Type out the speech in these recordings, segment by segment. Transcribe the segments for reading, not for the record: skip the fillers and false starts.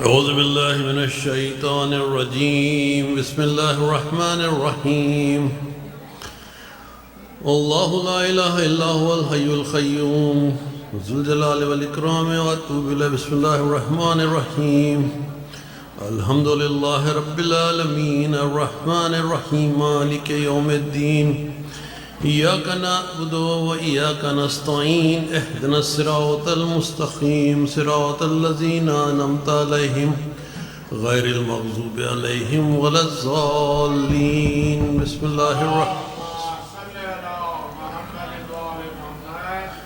أعوذ بالله من الشيطان الرجيم بسم الله الرحمن الرحيم الله لا إله إلا هو الحي القيوم ذو الجلال والإكرام وأتوب إليه بسم الله الرحمن الرحيم الحمد لله رب العالمين الرحمن الرحيم مالك يوم الدين إياك نعبد وإياك نستعين اهدنا الصراط المستقيم صراط الذين أنعمت عليهم غير المغضوب عليهم ولا الضالين بسم الله الرحمن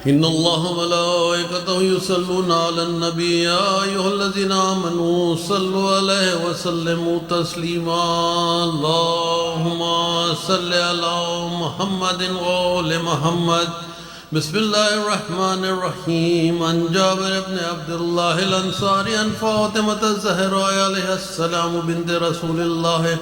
إن الله وملائكته يصلون على النبي يا أيها الذين آمنوا صلوا عليه وسلموا تسليما اللهم صل على محمد وآل محمد بسم الله الرحمن الرحيم عن جابر بن عبد الله الأنصاري عن فاطمة الزهراء عليها السلام بنت رسول الله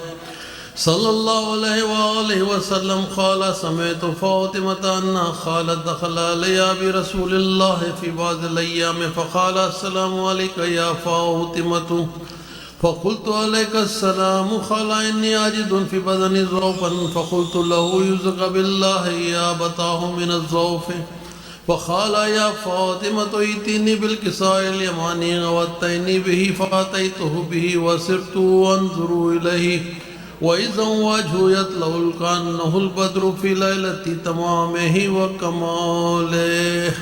صلى الله عليه وآله وسلم قال سمعت فاطمة أنها قالت دخل علي برسول الله في بعض الأيام فقال السلام عليك يا فاطمة فقلت عليك السلام قال إني أجد في بدني ضعفا فقلت له يعوذك بالله يا أبتاه من الضعف فقال يا فاطمة ائتني بالكساء اليماني واتيني به فأتيته به وسرت أنظر إليه وإذا وجهه يطلع كأنه البدر في ليلة تمامه وكماله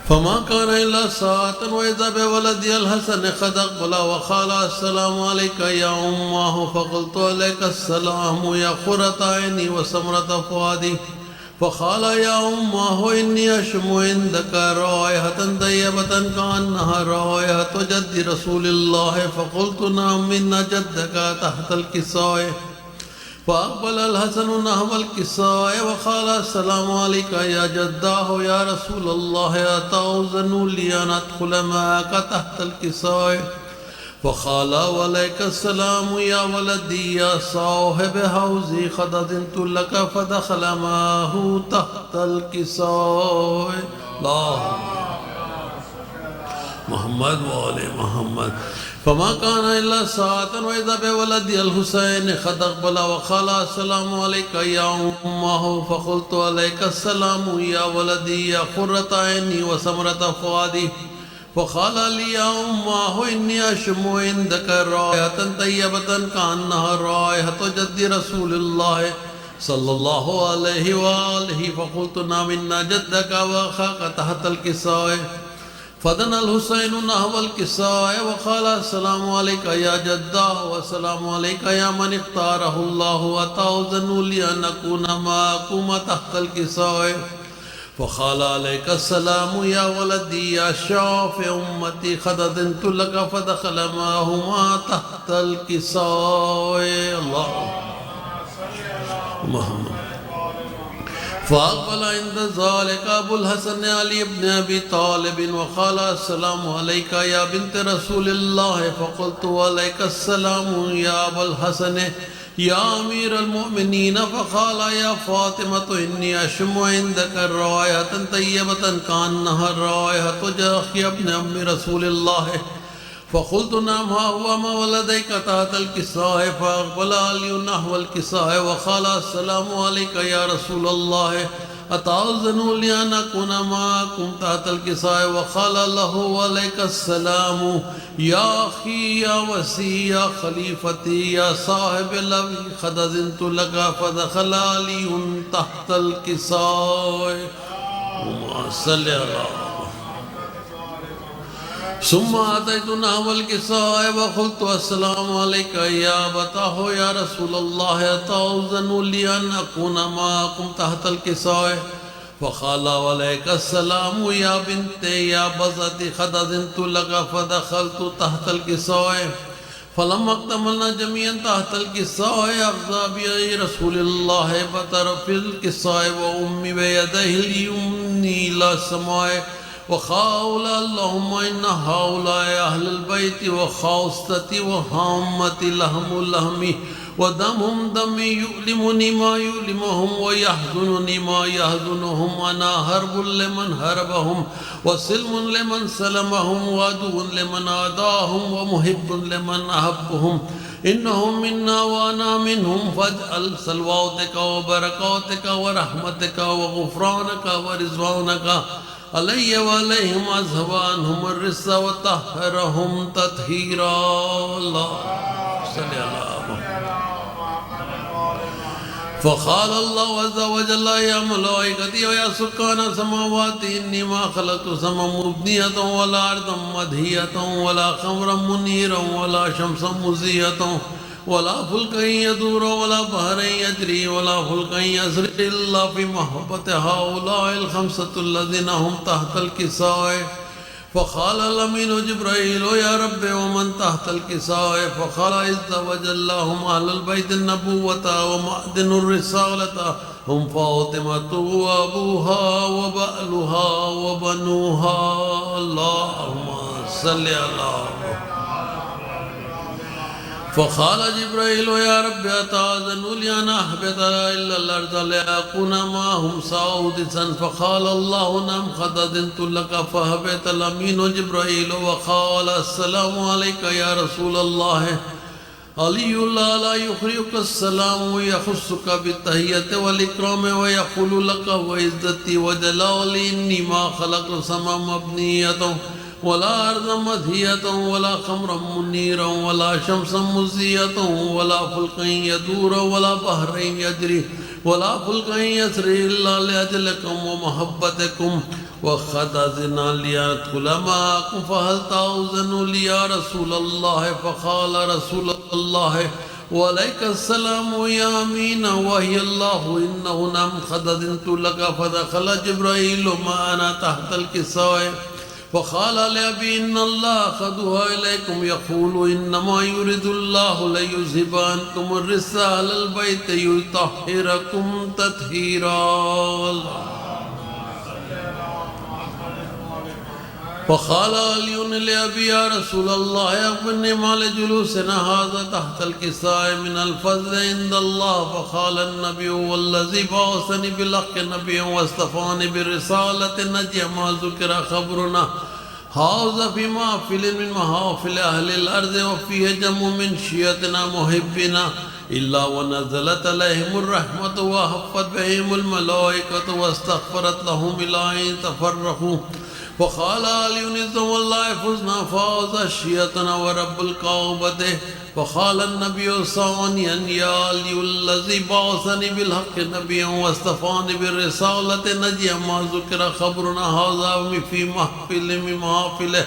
فما كان إلا ساعة وإذا بولدي الحسن قد أقبل وقال السلام عليك يا أمه فقلت عليك السلام يا قرة عيني وسمرة فؤادي فقال يا أمه إني أشم عندك رائحة طيبة كأنها رائحة جد رسول الله فقلت نعم إن جدك تحت الكساء فأقبل الحسن نحو الكساء وقال السلام عليك يا جداه يا رسول الله أتأذن لي أن أدخل معك تحت الكساء فقال وعليك السلام يا ولدي يا صاحب حوزي قد أذنت لك فدخل معه تحت الكساء اللهم محمد وآل محمد فما كان إلا ساعة وإذا بولدي الحسين قد أقبل وقال السلام عليك يا أمه فقلت عليك السلام يا ولدي يا قرة عيني وسمرة فؤادي فقال لي يا أمه إني أشم عندك رائحة طيبة كأنها رائحة جد رسول الله صلى الله عليه وآله فقلت نعم إن جدك وأخاك تحت الكساء فدنا الحسين نحو الكساء وقال السلام عليك يا جداه والسلام عليك يا من اختاره الله أتأذن لي أن أكون معكم تحت الكساء فقال عليك السلام يا ولدي يا شافع أمتي قد أذنت لك فدخل معهما تحت الكساء اللهم فأقبل عند ذلك أبو الحسن علي بن أبي طالب وقال السلام عليك يا بنت رسول الله فقلت وعليك السلام يا أبا الحسن يا أمير المؤمنين فقال يا فاطمة إني أشم عندك رائحة طيبة كأنها رائحة جاخي ابن أم رسول الله فقلت نعم ها هو ما ولديك تحت الكساء فأقبل علي نحو الكساء وقال السلام عليك يا رسول الله أتأذن لي أن أكون معكم تحت الكساء وقال له وعليك السلام يا أخي يا وسي يا خليفتي يا صاحب لوي قد أذنت لك فدخل علي تحت الكساء وما صل على ثم أتيت نحو الكساء وقلت السلام عليك يا أبتاه يا رسول الله أتأذن لي أن أكون معكم تحت الكساء فقال وعليك السلام يا بنتي يا بزتي قد أذنت لك فدخلت تحت الكساء فلما اكتملنا جميعا تحت الكساء أخذ بيد رسول الله بطرف الكساء وأمي بيده اليمنى إلى السماء وقال اللهم إن هؤلاء أهل البيت وخاصتي وهامتي لهم لهمي ودمهم دمي يؤلمني ما يؤلمهم ويحزنني ما يحزنهم أنا هرب لمن هربهم وسلم لمن سلمهم وعدو لمن عاداهم ومحب لمن أحبهم إنهم منا وأنا منهم فاجعل صلواتك وبركاتك ورحمتك وغفرانك ورضوانك علي وعليهم أذهب عنهم الرجس وطهرهم تطهيرا الله صل على فقال الله عز وجل يا ملائكتي ويا سكان السماوات إني ما خلقت سما مبنية ولا أرضا مدهية ولا خمرا منيرا ولا شمسا مزية ولا فلكا يدور ولا بحرا يجري ولا فلكا يسري إلا في محبة هؤلاء الخمسة الذين هم تحت الكساء فقال الأمين جبرائيل يا رب ومن تحت الكساء فقال عز وجل هم أهل البيت النبوة ومعدن الرسالة هم فاطمة وأبوها وبألها وبنوها اللهم صل على فقال جبرائيل يا رب أتأذن لي أن أهبط إلا الأرض لأكون معهم سادسا فقال الله نعم قد أذنت لك فهبط الأمين جبرائيل وقال السلام عليك يا رسول الله علي الله لا يخرجك السلام ويخصك بالتحية والإكرام ويقول لك وعزتي وجلالي إني ما خلقت سما مبنية ولا أرض مدهية ولا خمرا منيرا ولا شمسا مزية ولا فلكا يدور ولا بحر يجري ولا فلكا يسري إلا لأجلكم ومحبتكم وقد أذن لي أن أدخل معكم فهل تأذن لي يا رسول الله فقال رسول الله وعليك السلام يا أمين وهي الله إنه نعم قد أذنت لك فدخل جبرائيل معنا تحت الكساء فقال لأبي إن الله أخذها إليكم يقول إنما يريد الله ليذهب عنكم الرجس أهل البيت يطهركم تطهيرا فقال علي لأبي يا رسول الله أخبرني ما لجلوسنا هذا تحت الكساء من الفضل عند الله فقال النبي والذي بعثني بالحق نبيا واصطفاني بالرسالة نجي ما ذكر خبرنا هذا في محفل من محافل أهل الأرض وفيه جم من شيعتنا محبنا إلا ونزلت عليهم الرحمة وحفت بهم الملائكة واستغفرت لهم إلى أن تفرقوا فقال علي نظم الله فزنا فاز الشيطان ورب الكعبة فقال النبي ثانيا يا علي الذي بعثني بالحق نبيا واصطفاني بالرسالة نجي ما ذكر خبرنا هذا في محفل من محافله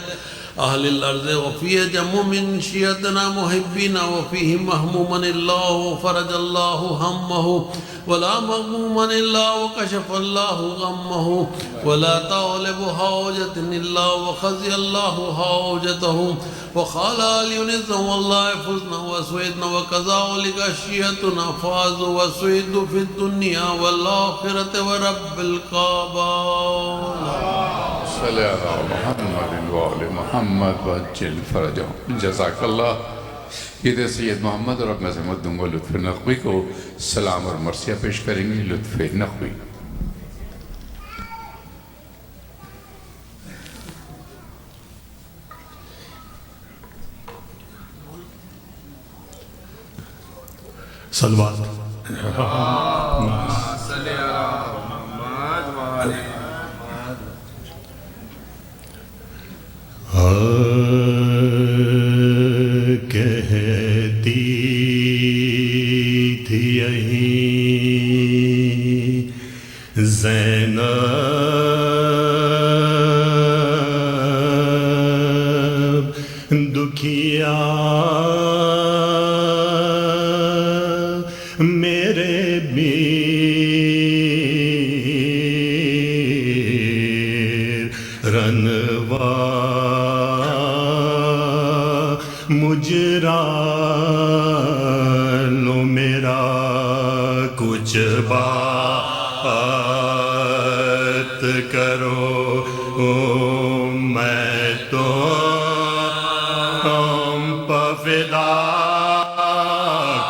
أهل الأرض وفيه جم من شيعتنا محبين وفيه مهموما الله وفرج الله همه ولا مغموما إلا وكشف الله غمه ولا طالب حاجة إلا وخزي الله حاجته وقال علي نظم الله فزنا وسويدنا وكذلك شيعتنا فازوا وسويدوا في الدنيا والآخرة ورب الكعبة صلی اللہ محمد وعلی محمد وعجل فرجہم جزاک اللہ یہ دے سید محمد اور اپنا سمت دوں گا لطف نقوی کو سلام اور مرثیہ پیش کریں گے لطف نقوی صلوات صلی اللہ محمد وعلی کہتی تھی یہی زینب دکھیا میرے بیر رنوا مجرا لو میرا کچھ بات کرو میں تو فدا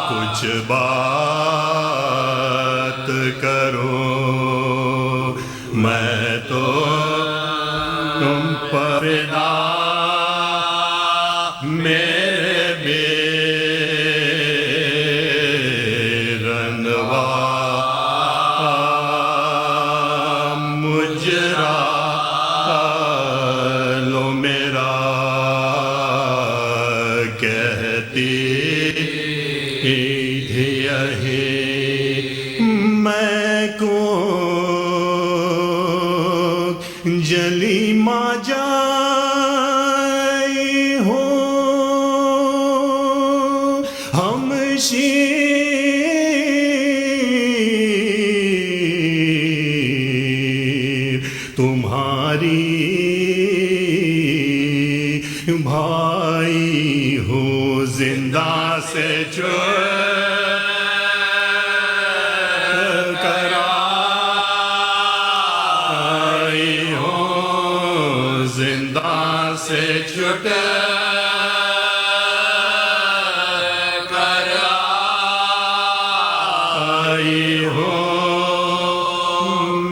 کچھ بات کرو میں تو تم پر فدا میرے بے رنوا مجرا لو میرا کہتی میں کو جلی ماں جائی ہو ہم شیر تمہاری بھائی ہو زندہ سے سے چھٹ کر آئی ہو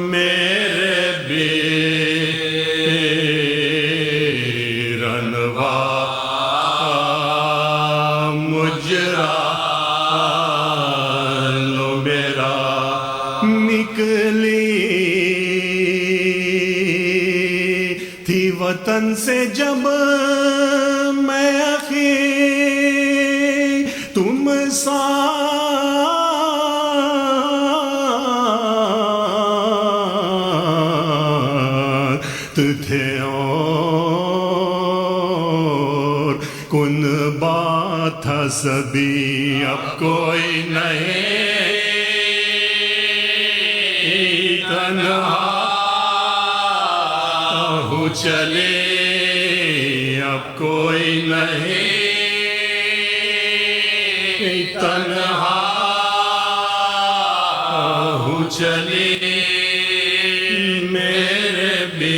میرے بے رنوا مجرا لو میرا نکلی تھی وطن سے جب میں اخی تم ساتھ تھے اور کن بات تھا سبھی اب کوئی نہیں تنہا چلے اب کوئی نہیں تنہا چلے میرے بے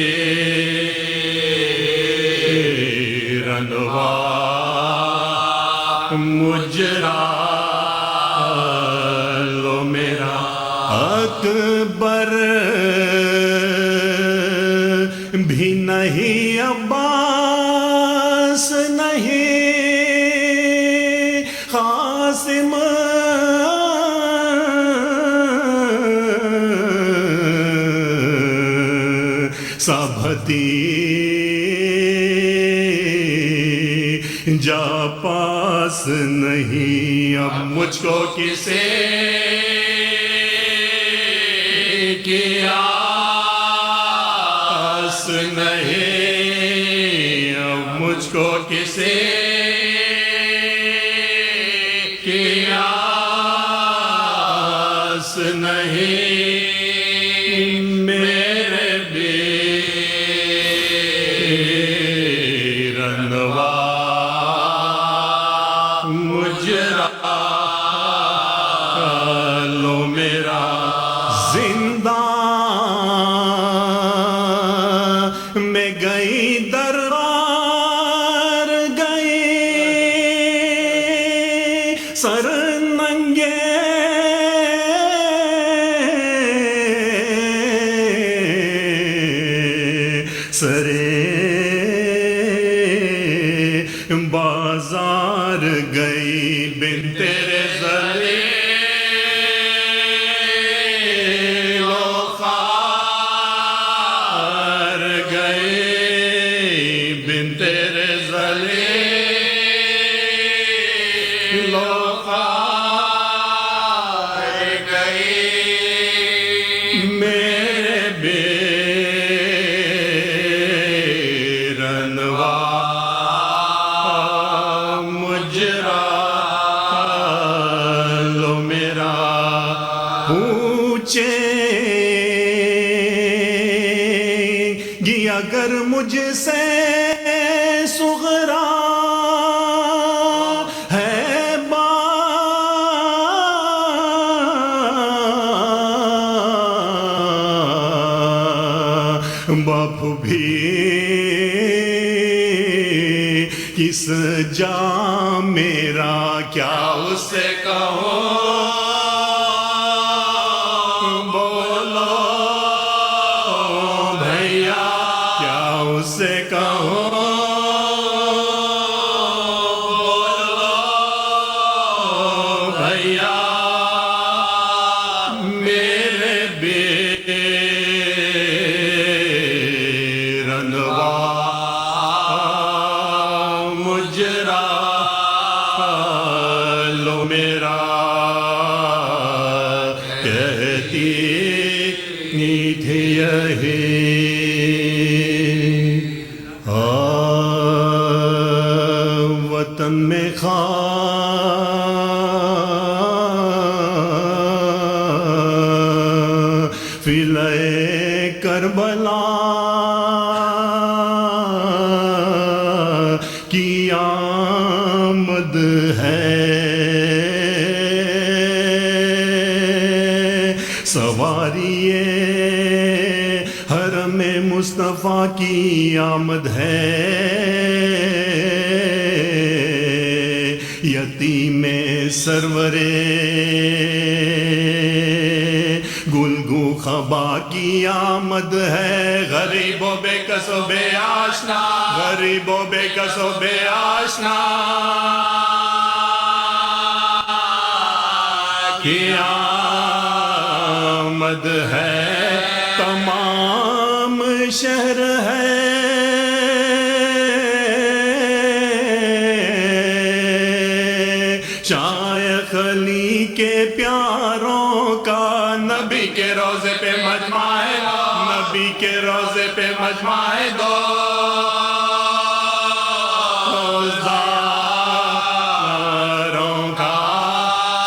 رنوا مجرا لو میرا اکبر بھی نہیں عباس نہیں قاسم سبھتی جا پاس نہیں اب مجھ کو کسے کیا نہیں اب مجھ کو کسے کیا نہیں میرے بے رنوا مجرا لو میرا زندہ میں گئی دربار گئی سر ننگے سرے بازار گئی بن تیرے ذلیل و خوار گئی بن تیرے ذلیل و خوار گئی میرے بے رنوا مجرا لو میرا پوچھے گی اگر مجھ سے صغرا ہے باپ بھی کس جا میرا کیا اس سے کہوں بولو بھیا کیا اس سے کہوں بولو بھیا میرے بے رنوا مجرا لو میرا کہتی تھی یہی وطن میں قافلہ کربلا کی آمد ہے سواریے حرم مصطفیٰ کی آمد ہے یتیم سرورے گلگو خبا کی آمد ہے غریبوں بے کس و بے آشنا غریبوں بے کس و بے آشنا کی آمد ہے تمام شہر ہے شائخ علی کے پیاروں کا نبی کے روزے پہ مجمع ہے نبی کے روزے پہ مجمع ہے دوزداروں کا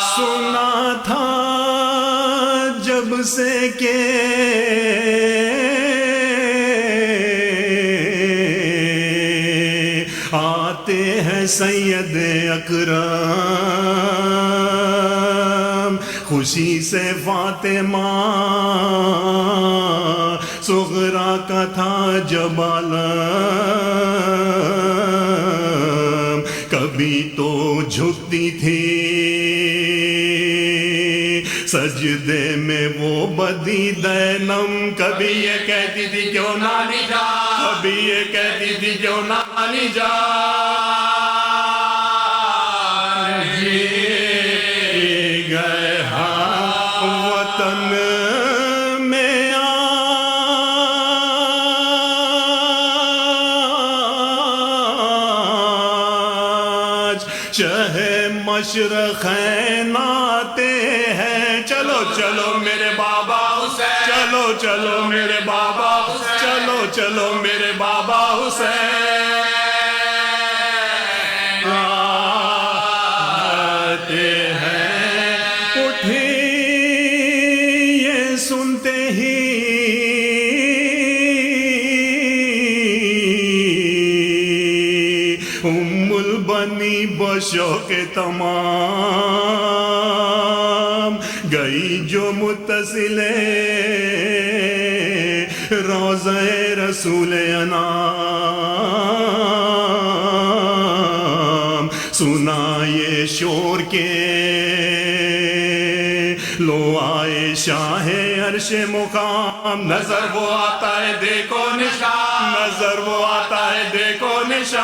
سنا تھا جب سے کہ آتے ہیں سید اکرم خوشی سے فاطمہ صغرا کا تھا جب عالم کبھی تو جھکتی تھی سجدے میں وہ بدی دینم کبھی یہ کہتی تھی کیوں نانی جا کبھی یہ کہتی تھی کیوں نانی جا گئے ہاں وطن میں آج چہے مشرقین آتے ہیں چلو چلو میرے بابا حسین چلو چلو میرے بابا چلو چلو میرے بابا حسین آتے ہیں اٹھی یہ سنتے ہی ام البنی بشوق تمام گئی جو متصلے روضہ رسول انام سنا یہ شور کے لو آئے شاہ عرش مقام نظر وہ آتا ہے دیکھو نشان نظر وہ آتا ہے دیکھو نشان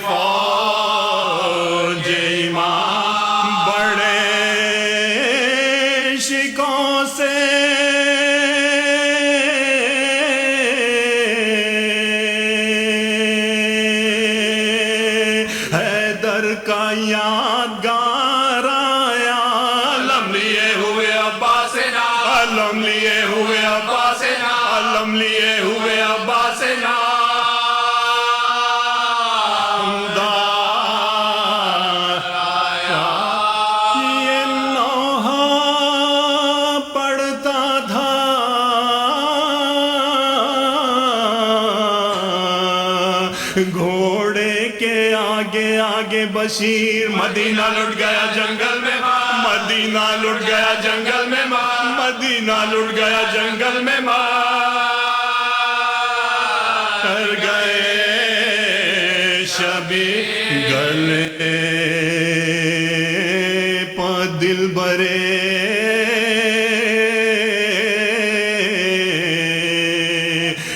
فوج امام بڑے شکوں سے حیدر کا یادگار آیا علم لیے ہوئے عباس نا علم لیے ہوئے عباس نا علم لیے ہوئے عباس نا یہ نوحہ پڑھتا تھا گھوڑے کے آگے آگے بشیر مدینہ لٹ گیا جنگل میں مدینہ لٹ گیا جنگل میں مدینہ لٹ گیا جنگل میں مار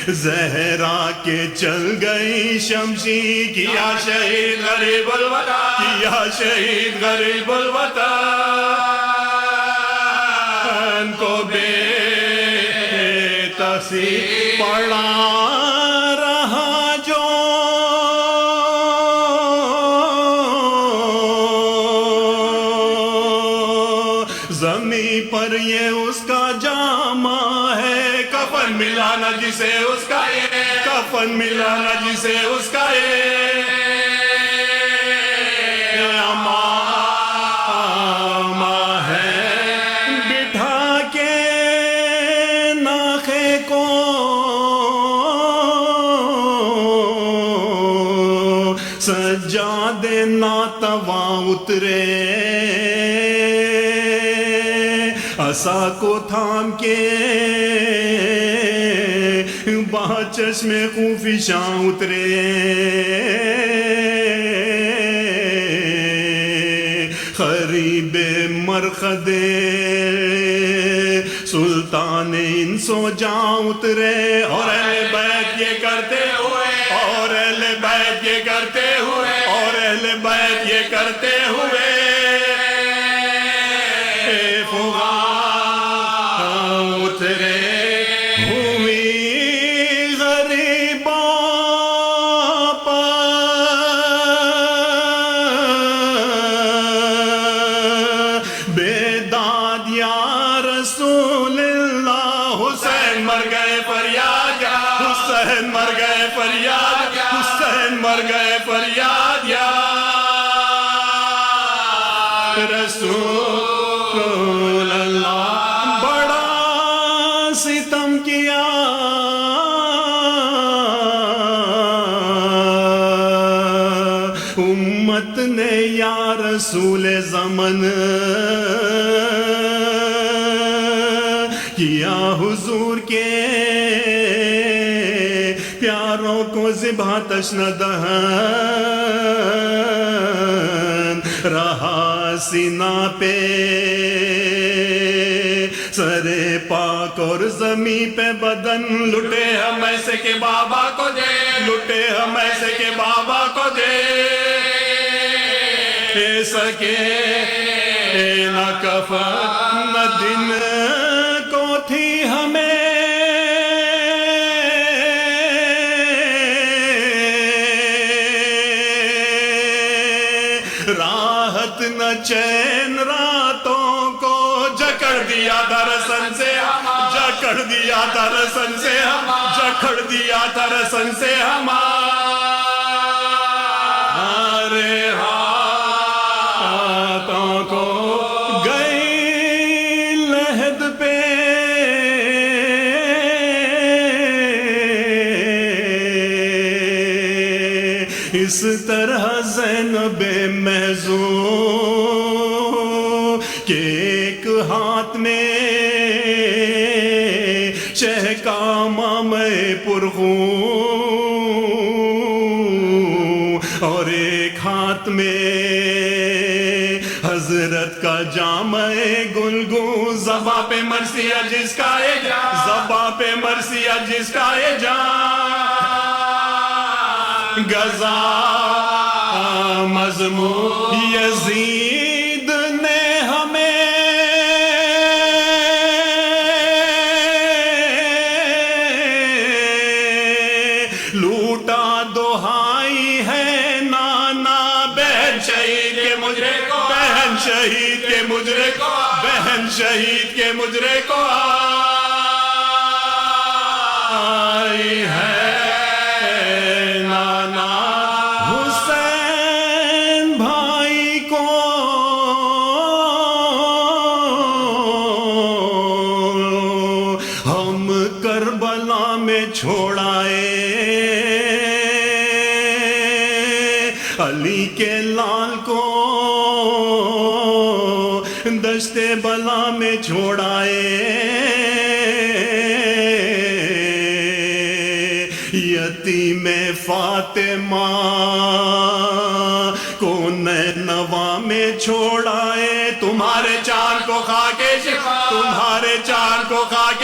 زہرا کے چل گئی شمشیر کیا شہید غریب الوطن کیا شہید غریب الوطن کو بے تقصیر پڑا رہا جو زمین پر یہ اس کا جامہ ہے کفن ملانا جسے اس کا کفن ملانا جسے اس کا امامہ ہے بٹھا کے ناخے کو سجادے ناتواں اترے عصا کو تھام کے با چشم خوفشاں اترے قریب مرخد سلطان انسو جاں اترے اور اہل بیت یہ کرتے ہوئے اور اہل بیت یہ کرتے ہوئے اور اہل بیت یہ کرتے ہوئے رسول اللہ بڑا ستم کیا امت نے یا رسول زمن کیا حضور کے پیاروں کو ذبح تشنہ دہن رہا سینہ پہ سر پاک اور زمین پہ بدن لٹے ہم ایسے کہ بابا کو دے لٹے ہم ایسے کہ بابا کو دے سکے نہ کفن نہ دن کو تھی ہمیں راحت نہ چین راتوں کو جکڑ دیا درسن سے جکڑ دیا درسن سے جکڑ دیا درسن سے ہمارے ہاتھوں کو گئی لحد پہ اس طرح زینب محزون کہ ایک ہاتھ میں شہ کا مامے پرخون اور ایک ہاتھ میں حضرت کا جامع گلگوں زباں پہ مرثیہ جس کا زباں پہ مرثیہ جس کا گزا مضمون یزید نے ہمیں لوٹا دہائی ہے نانا بہن شہید کے مجرے کو بہن شہید کے مجرے کو بہن شہید کے مجرے کو آئی ہے چھوڑائے علی کے لال کو دشت بلا میں چھوڑائے یتیم فاطمہ کو نینوا میں چھوڑائے تمہارے چاند کو خاک شفا تمہارے چاند کو خاک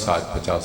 7:50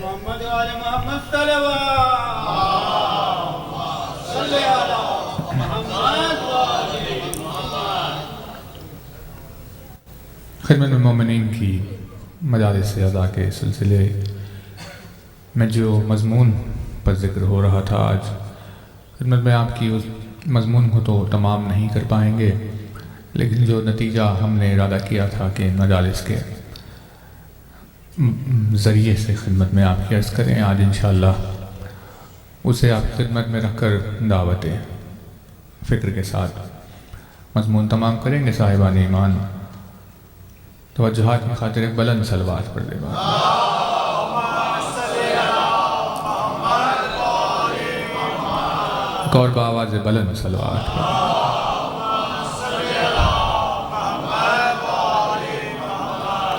محمد وآل محمد صلوات صلی علی محمد وآل محمد. خدمت المومنین کی مجالس ادا کے سلسلے میں جو مضمون پر ذکر ہو رہا تھا، آج خدمت میں آپ کی اس مضمون کو تو تمام نہیں کر پائیں گے، لیکن جو نتیجہ ہم نے ارادہ کیا تھا کہ ان مجالس کے ذریعے سے خدمت میں آپ کی عرض کریں، آج انشاءاللہ اسے آپ خدمت میں رکھ کر دعوت فکر کے ساتھ مضمون تمام کریں گے. صاحبان ایمان توجہات کی خاطر ایک بلند صلوات پڑھ دے گا. ایک اور بآواز بلند صلوات پڑھ.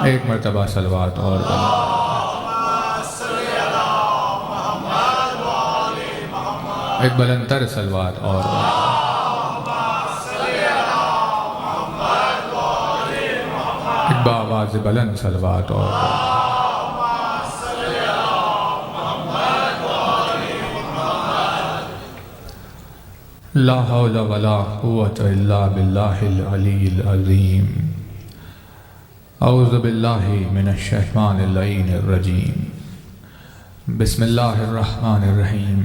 ایک مرتبہ صلوات اور بلند. ایک بلند تر صلوات اور بلند. ایک بآواز بلند صلوات اور بلند. لا حول ولا قوة الا باللہ العلی العظیم. اعوذ باللہ من الشیطان اللعین الرجیم. بسم اللہ الرحمن الرحیم.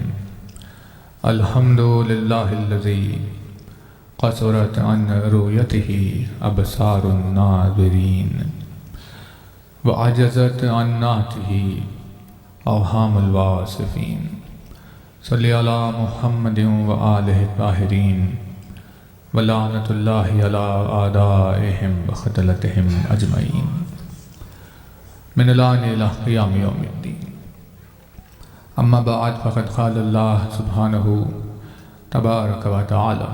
الحمد للہ الذی قصرت عن رؤیتہ ابصار الناظرین وعجزت عن نعتہ اوہام الواصفین. صلی علی محمد وآلہ الطاہرین ولعنت اللہ علی اعدائہم وقتلتہم اجمعین من الآن الی قیام یوم الدین. اما بعد فقد قال اللہ سبحانہ تبارک و تعالی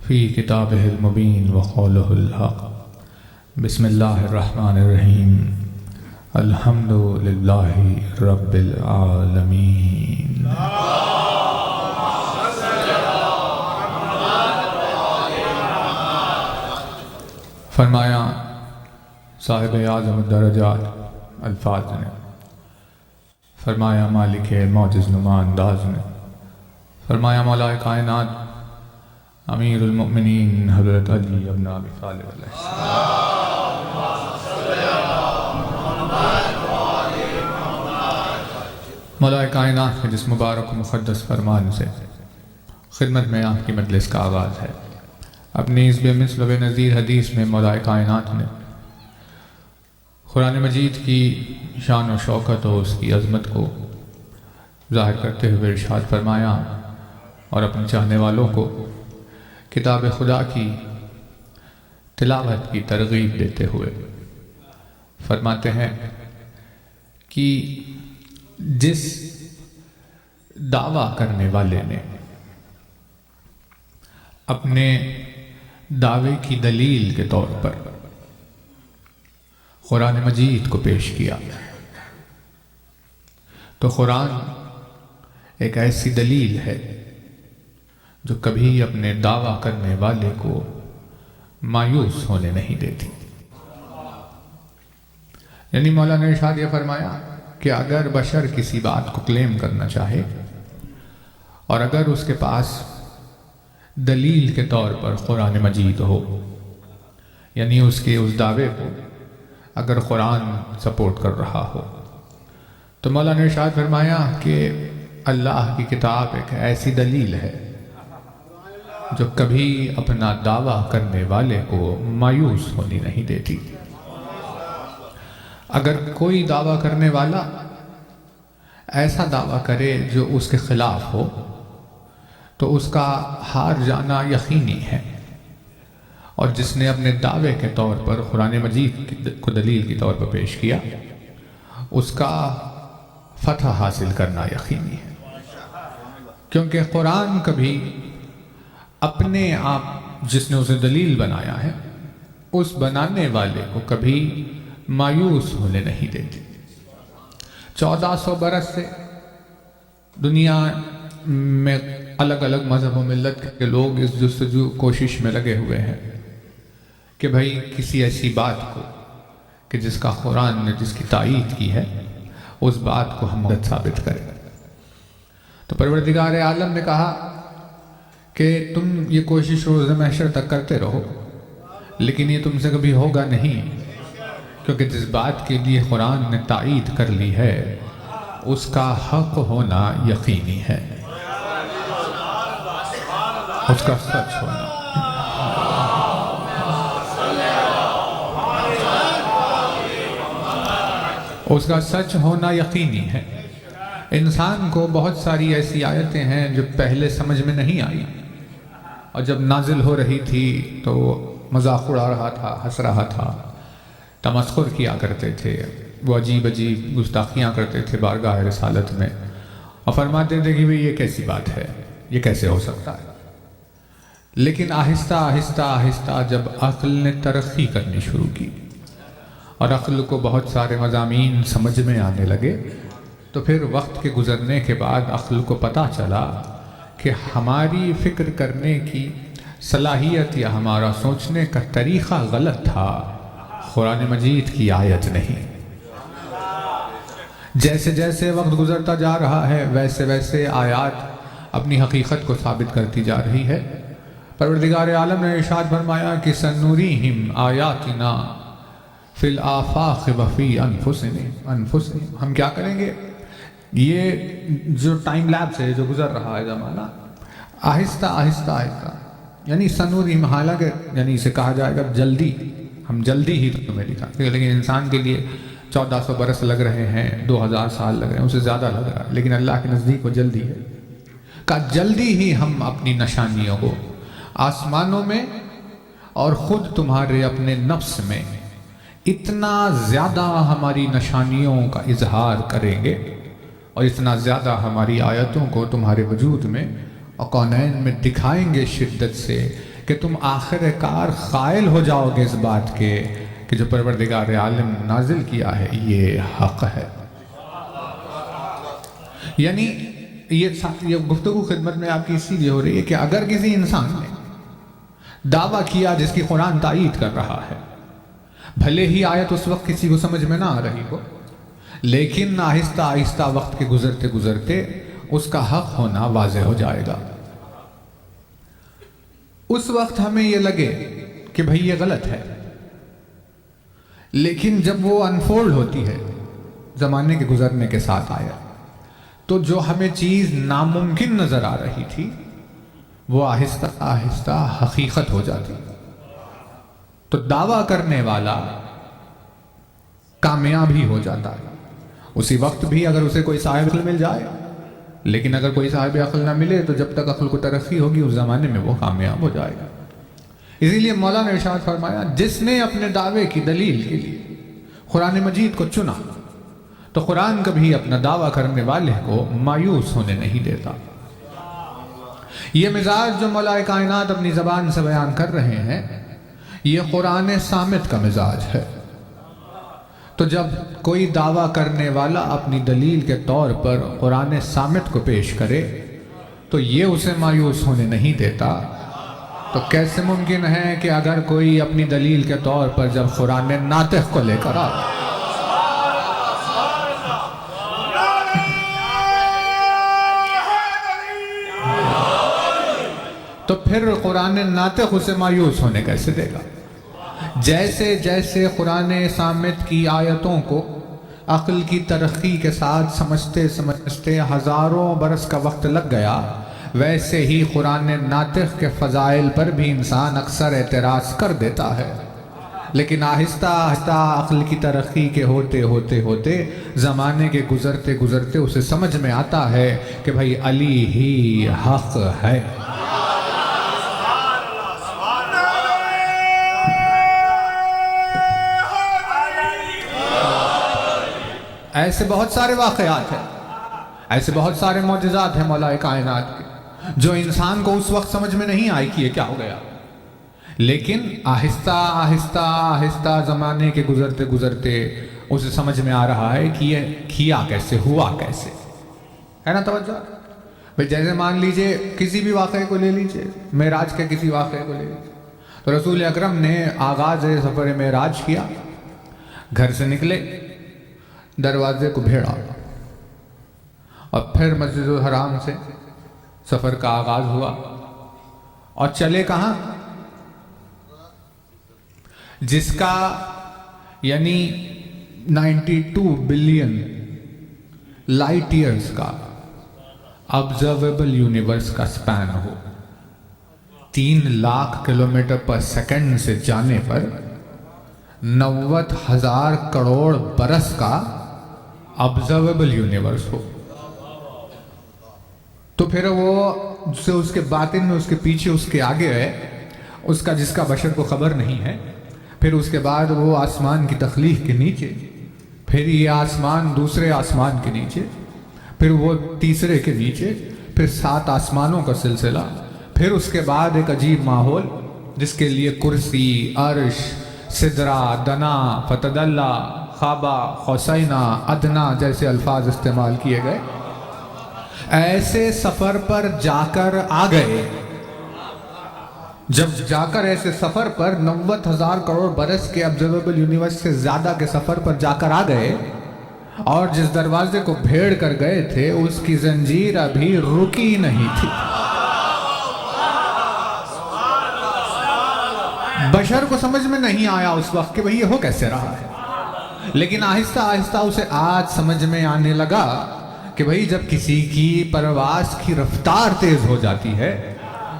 فی کتابہ المبین وقولہ الحق. بسم اللہ الرحمن الرحیم. الحمد للہ رب العالمین. فرمایا صاحب اعظم الدرجات الفاظ نے، فرمایا مالک معجز نما انداز نے، فرمایا مولا کائنات امیر المؤمنین حضرت علی ابن ابی طالب علیہ مولا کائنات کے جس مبارک و مقدس فرمان سے خدمت میں آپ کی مجلس کا آغاز ہے. اپنی اس بے مثل و بے نظیر حدیث میں مولا کائنات نے قرآن مجید کی شان و شوکت و اس کی عظمت کو ظاہر کرتے ہوئے ارشاد فرمایا اور اپنے چاہنے والوں کو کتاب خدا کی تلاوت کی ترغیب دیتے ہوئے فرماتے ہیں کہ جس دعویٰ کرنے والے نے اپنے دعوے کی دلیل کے طور پر قرآن مجید کو پیش کیا تو قرآن ایک ایسی دلیل ہے جو کبھی اپنے دعویٰ کرنے والے کو مایوس ہونے نہیں دیتی. یعنی مولانا نے ارشاد یہ فرمایا کہ اگر بشر کسی بات کو کلیم کرنا چاہے اور اگر اس کے پاس دلیل کے طور پر قرآن مجید ہو، یعنی اس کے اس دعوے کو اگر قرآن سپورٹ کر رہا ہو، تو مولانا نے ارشاد فرمایا کہ اللہ کی کتاب ایک ایسی دلیل ہے جو کبھی اپنا دعویٰ کرنے والے کو مایوس ہونے نہیں دیتی. اگر کوئی دعویٰ کرنے والا ایسا دعویٰ کرے جو اس کے خلاف ہو تو اس کا ہار جانا یقینی ہے، اور جس نے اپنے دعوے کے طور پر قرآن مجید کو دلیل کے طور پر پیش کیا اس کا فتح حاصل کرنا یقینی ہے. کیونکہ قرآن کبھی اپنے آپ جس نے اسے دلیل بنایا ہے اس بنانے والے کو کبھی مایوس ہونے نہیں دیتی. 1400 برس سے دنیا میں الگ الگ مذہب و ملت کے لوگ اس جستجو کوشش میں لگے ہوئے ہیں کہ بھئی کسی ایسی بات کو کہ جس کا قرآن نے جس کی تائید کی ہے اس بات کو ہم ثابت کریں۔ تو پروردگار عالم نے کہا کہ تم یہ کوشش روز محشر تک کرتے رہو، لیکن یہ تم سے کبھی ہوگا نہیں، کیونکہ جس بات کے لیے قرآن نے تائید کر لی ہے اس کا حق ہونا یقینی ہے، اس کا سچ ہونا۔ اس کا سچ ہونا یقینی ہے۔ انسان کو بہت ساری ایسی آیتیں ہیں جو پہلے سمجھ میں نہیں آئی، اور جب نازل ہو رہی تھی تو مذاق اڑا رہا تھا، ہنس رہا تھا، تمسخر کیا کرتے تھے، وہ عجیب عجیب گستاخیاں کرتے تھے بارگاہ رسالت میں، اور فرماتے تھے کہ یہ کیسی بات ہے، یہ کیسے ہو سکتا ہے۔ لیکن آہستہ آہستہ آہستہ جب عقل نے ترقی کرنی شروع کی اور عقل کو بہت سارے مضامین سمجھ میں آنے لگے، تو پھر وقت کے گزرنے کے بعد عقل کو پتہ چلا کہ ہماری فکر کرنے کی صلاحیت یا ہمارا سوچنے کا طریقہ غلط تھا، قرآن مجید کی آیت نہیں۔ جیسے جیسے وقت گزرتا جا رہا ہے ویسے ویسے آیات اپنی حقیقت کو ثابت کرتی جا رہی ہے۔ پروردگار عالم نے ارشاد فرمایا کہ سنوریہم آیاتنا فی الآفاق وفی انفسہم، ہم کیا کریں گے؟ یہ جو ٹائم لیپس ہے، جو گزر رہا ہے زمانہ، آہستہ آہستہ آہستہ، یعنی سنوریہم، حالانکہ یعنی اسے کہا جائے گا جلدی، ہم جلدی ہی تمہیں دکھائیں گے، لیکن انسان کے لیے 1400 برس لگ رہے ہیں، 2000 سال لگ رہے ہیں، اسے زیادہ لگ رہا ہے، لیکن اللہ کے نزدیک وہ جلدی ہے۔ کہ جلدی ہی ہم اپنی نشانیوں کو آسمانوں میں اور خود تمہارے اپنے نفس میں اتنا زیادہ ہماری نشانیوں کا اظہار کریں گے، اور اتنا زیادہ ہماری آیتوں کو تمہارے وجود میں اور کونین میں دکھائیں گے شدت سے کہ تم آخر کار قائل ہو جاؤ گے اس بات کے کہ جو پروردگار عالم نازل کیا ہے یہ حق ہے۔ یعنی یہ گفتگو خدمت میں آپ کی اسی لیے ہو رہی ہے کہ اگر کسی انسان نے دعویٰ کیا جس کی قرآن تائید کر رہا ہے، بھلے ہی آیت اس وقت کسی کو سمجھ میں نہ آ رہی ہو، لیکن آہستہ آہستہ وقت کے گزرتے گزرتے اس کا حق ہونا واضح ہو جائے گا۔ اس وقت ہمیں یہ لگے کہ بھئی یہ غلط ہے، لیکن جب وہ انفولڈ ہوتی ہے زمانے کے گزرنے کے ساتھ آیا، تو جو ہمیں چیز ناممکن نظر آ رہی تھی وہ آہستہ آہستہ حقیقت ہو جاتی۔ تو دعویٰ کرنے والا کامیاب ہی ہو جاتا ہے اسی وقت بھی، اگر اسے کوئی صاحب عقل مل جائے، لیکن اگر کوئی صاحب عقل نہ ملے تو جب تک عقل کو ترقی ہوگی اس زمانے میں وہ کامیاب ہو جائے گا۔ اسی لیے مولا نے ارشاد فرمایا جس نے اپنے دعوے کی دلیل کے لیے قرآن مجید کو چنا تو قرآن کبھی اپنا دعویٰ کرنے والے کو مایوس ہونے نہیں دیتا۔ یہ مزاج جو مولا کائنات اپنی زبان سے بیان کر رہے ہیں یہ قرآن صامت کا مزاج ہے۔ تو جب کوئی دعویٰ کرنے والا اپنی دلیل کے طور پر قرآن صامت کو پیش کرے تو یہ اسے مایوس ہونے نہیں دیتا، تو کیسے ممکن ہے کہ اگر کوئی اپنی دلیل کے طور پر جب قرآن ناطق کو لے کر آئے تو پھر قرآن ناطق اسے مایوس ہونے کیسے دے گا؟ جیسے جیسے قرآن صامت کی آیتوں کو عقل کی ترقی کے ساتھ سمجھتے سمجھتے ہزاروں برس کا وقت لگ گیا، ویسے ہی قرآن ناطق کے فضائل پر بھی انسان اکثر اعتراض کر دیتا ہے، لیکن آہستہ آہستہ عقل کی ترقی کے ہوتے ہوتے ہوتے زمانے کے گزرتے گزرتے اسے سمجھ میں آتا ہے کہ بھائی علی ہی حق ہے۔ ایسے بہت سارے واقعات ہیں، ایسے بہت سارے معجزات ہیں مولا کائنات کے جو انسان کو اس وقت سمجھ میں نہیں آئی کہ یہ کیا ہو گیا، لیکن آہستہ آہستہ آہستہ زمانے کے گزرتے گزرتے اسے سمجھ میں آ رہا ہے کہ یہ کیا کیسے، ہوا کیسے، ہے نا توجہ؟ بھئی جیسے مان لیجئے کسی بھی واقعے کو لے لیجئے، معراج کے کسی واقعے کو لے لیجئے، تو رسول اکرم نے آغاز سفر معراج کیا، گھر سے نکلے، دروازے کو بھیڑا اور پھر مسجد الحرام سے سفر کا آغاز ہوا اور چلے کہاں؟ جس کا یعنی 92 بلین لائٹ ایئرز کا آبزرویبل یونیورس کا سپین ہو، 3 لاکھ کلومیٹر پر سیکنڈ سے جانے پر 90,000 کروڑ برس کا آبزرویبل یونیورس ہو، تو پھر وہ سے اس کے باطن میں، اس کے پیچھے، اس کے آگے ہے اس کا جس کا بشر کو خبر نہیں ہے، پھر اس کے بعد وہ آسمان کی تخلیق کے نیچے، پھر یہ آسمان دوسرے آسمان کے نیچے، پھر وہ تیسرے کے نیچے، پھر 7 آسمانوں کا سلسلہ، پھر اس کے بعد ایک عجیب ماحول جس کے لیے کرسی، عرش، سدرہ، دنا، فتدلہ، خوابہ، حسینہ، ادنا جیسے الفاظ استعمال کیے گئے۔ ایسے سفر پر جا کر آ گئے، جب جا کر ایسے سفر پر 90,000 کروڑ برس کے آبزرویبل یونیورس سے زیادہ کے سفر پر جا کر آ گئے، اور جس دروازے کو بھیڑ کر گئے تھے اس کی زنجیر ابھی رکی نہیں تھی۔ بشر کو سمجھ میں نہیں آیا اس وقت کہ بھئی یہ ہو کیسے رہا ہے، لیکن آہستہ آہستہ اسے آج سمجھ میں آنے لگا کہ بھئی جب کسی کی پرواز کی رفتار تیز ہو جاتی ہے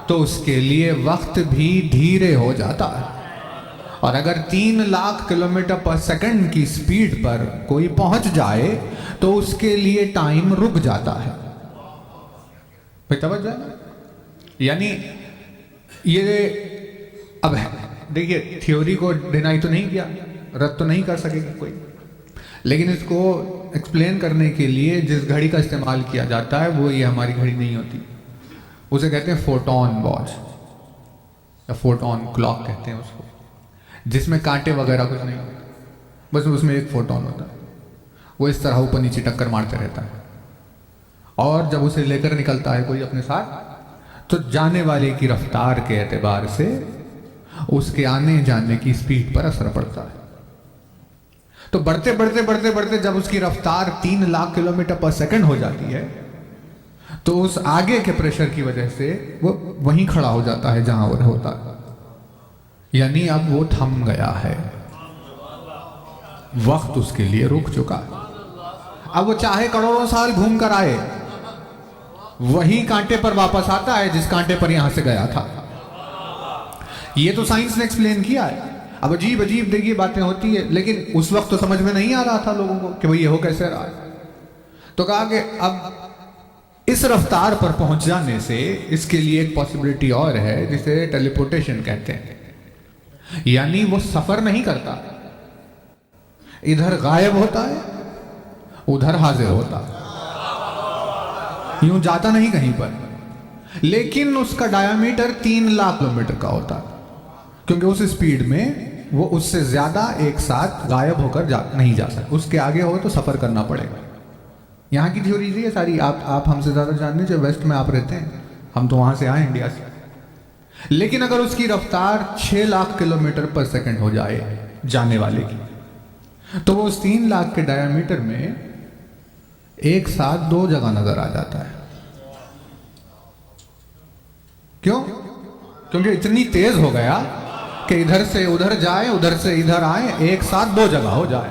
تو اس کے لیے وقت بھی دھیرے ہو جاتا ہے، اور اگر 3 لاکھ کلومیٹر پر سیکنڈ کی سپیڈ پر کوئی پہنچ جائے تو اس کے لیے ٹائم رک جاتا ہے۔ توجہ، یعنی یہ اب دیکھیے تھیوری کو ڈینائی تو نہیں کیا، رد تو نہیں کر سکے گا کوئی، لیکن اس کو ایکسپلین کرنے کے لیے جس گھڑی کا استعمال کیا جاتا ہے وہ یہ ہماری گھڑی نہیں ہوتی، اسے کہتے ہیں فوٹون واچ یا فوٹون کلاک کہتے ہیں اس کو، جس میں کانٹے وغیرہ کچھ نہیں ہوتا، بس اس میں ایک فوٹون ہوتا ہے، وہ اس طرح اوپر نیچے ٹکر مارتے رہتا ہے، اور جب اسے لے کر نکلتا ہے کوئی اپنے ساتھ تو جانے والے کی رفتار کے اعتبار سے اس کے آنے جانے کی سپیڈ پر اثر پڑتا ہے۔ تو بڑھتے بڑھتے بڑھتے بڑھتے جب اس کی رفتار 3 لاکھ کلومیٹر پر سیکنڈ ہو جاتی ہے تو اس آگے کے پریشر کی وجہ سے وہ وہیں کھڑا ہو جاتا ہے جہاں وہ ہوتا ہے، یعنی اب وہ تھم گیا ہے، وقت اس کے لیے رک چکا ہے۔ اب وہ چاہے کروڑوں سال گھوم کر آئے وہی کانٹے پر واپس آتا ہے جس کانٹے پر یہاں سے گیا تھا۔ یہ تو سائنس نے ایکسپلین کیا ہے۔ اب عجیب عجیب دیکھیے باتیں ہوتی ہیں، لیکن اس وقت تو سمجھ میں نہیں آ رہا تھا لوگوں کو کہ وہ یہ ہو کیسے رہا ہے، تو کہا کہ اب اس رفتار پر پہنچ جانے سے اس کے لیے ایک پاسبلٹی اور ہے جسے ٹیلی پورٹیشن کہتے ہیں، یعنی وہ سفر نہیں کرتا، ادھر غائب ہوتا ہے ادھر حاضر ہوتا ہے، یوں جاتا نہیں کہیں پر، لیکن اس کا ڈایامیٹر 3 لاکھ کلومیٹر کا ہوتا ہے، کیونکہ اس سپیڈ میں وہ اس سے زیادہ ایک ساتھ غائب ہو کر نہیں جا سکتا، اس کے آگے ہو تو سفر کرنا پڑے گا۔ یہاں کی تھیوری یہ ساری آپ ہم سے زیادہ جاننے چاہے ویسٹ میں آپ رہتے ہیں، ہم تو وہاں سے آئے انڈیا سے، لیکن اگر اس کی رفتار 6 لاکھ کلومیٹر پر سیکنڈ ہو جائے جانے والے کی، تو وہ اس 3 لاکھ کے ڈایامیٹر میں ایک ساتھ 2 جگہ نظر آ جاتا ہے۔ کیوں؟ کیونکہ اتنی تیز ہو گیا کہ ادھر سے ادھر جائے ادھر سے ادھر آئے ایک ساتھ 2 جگہ ہو جائے۔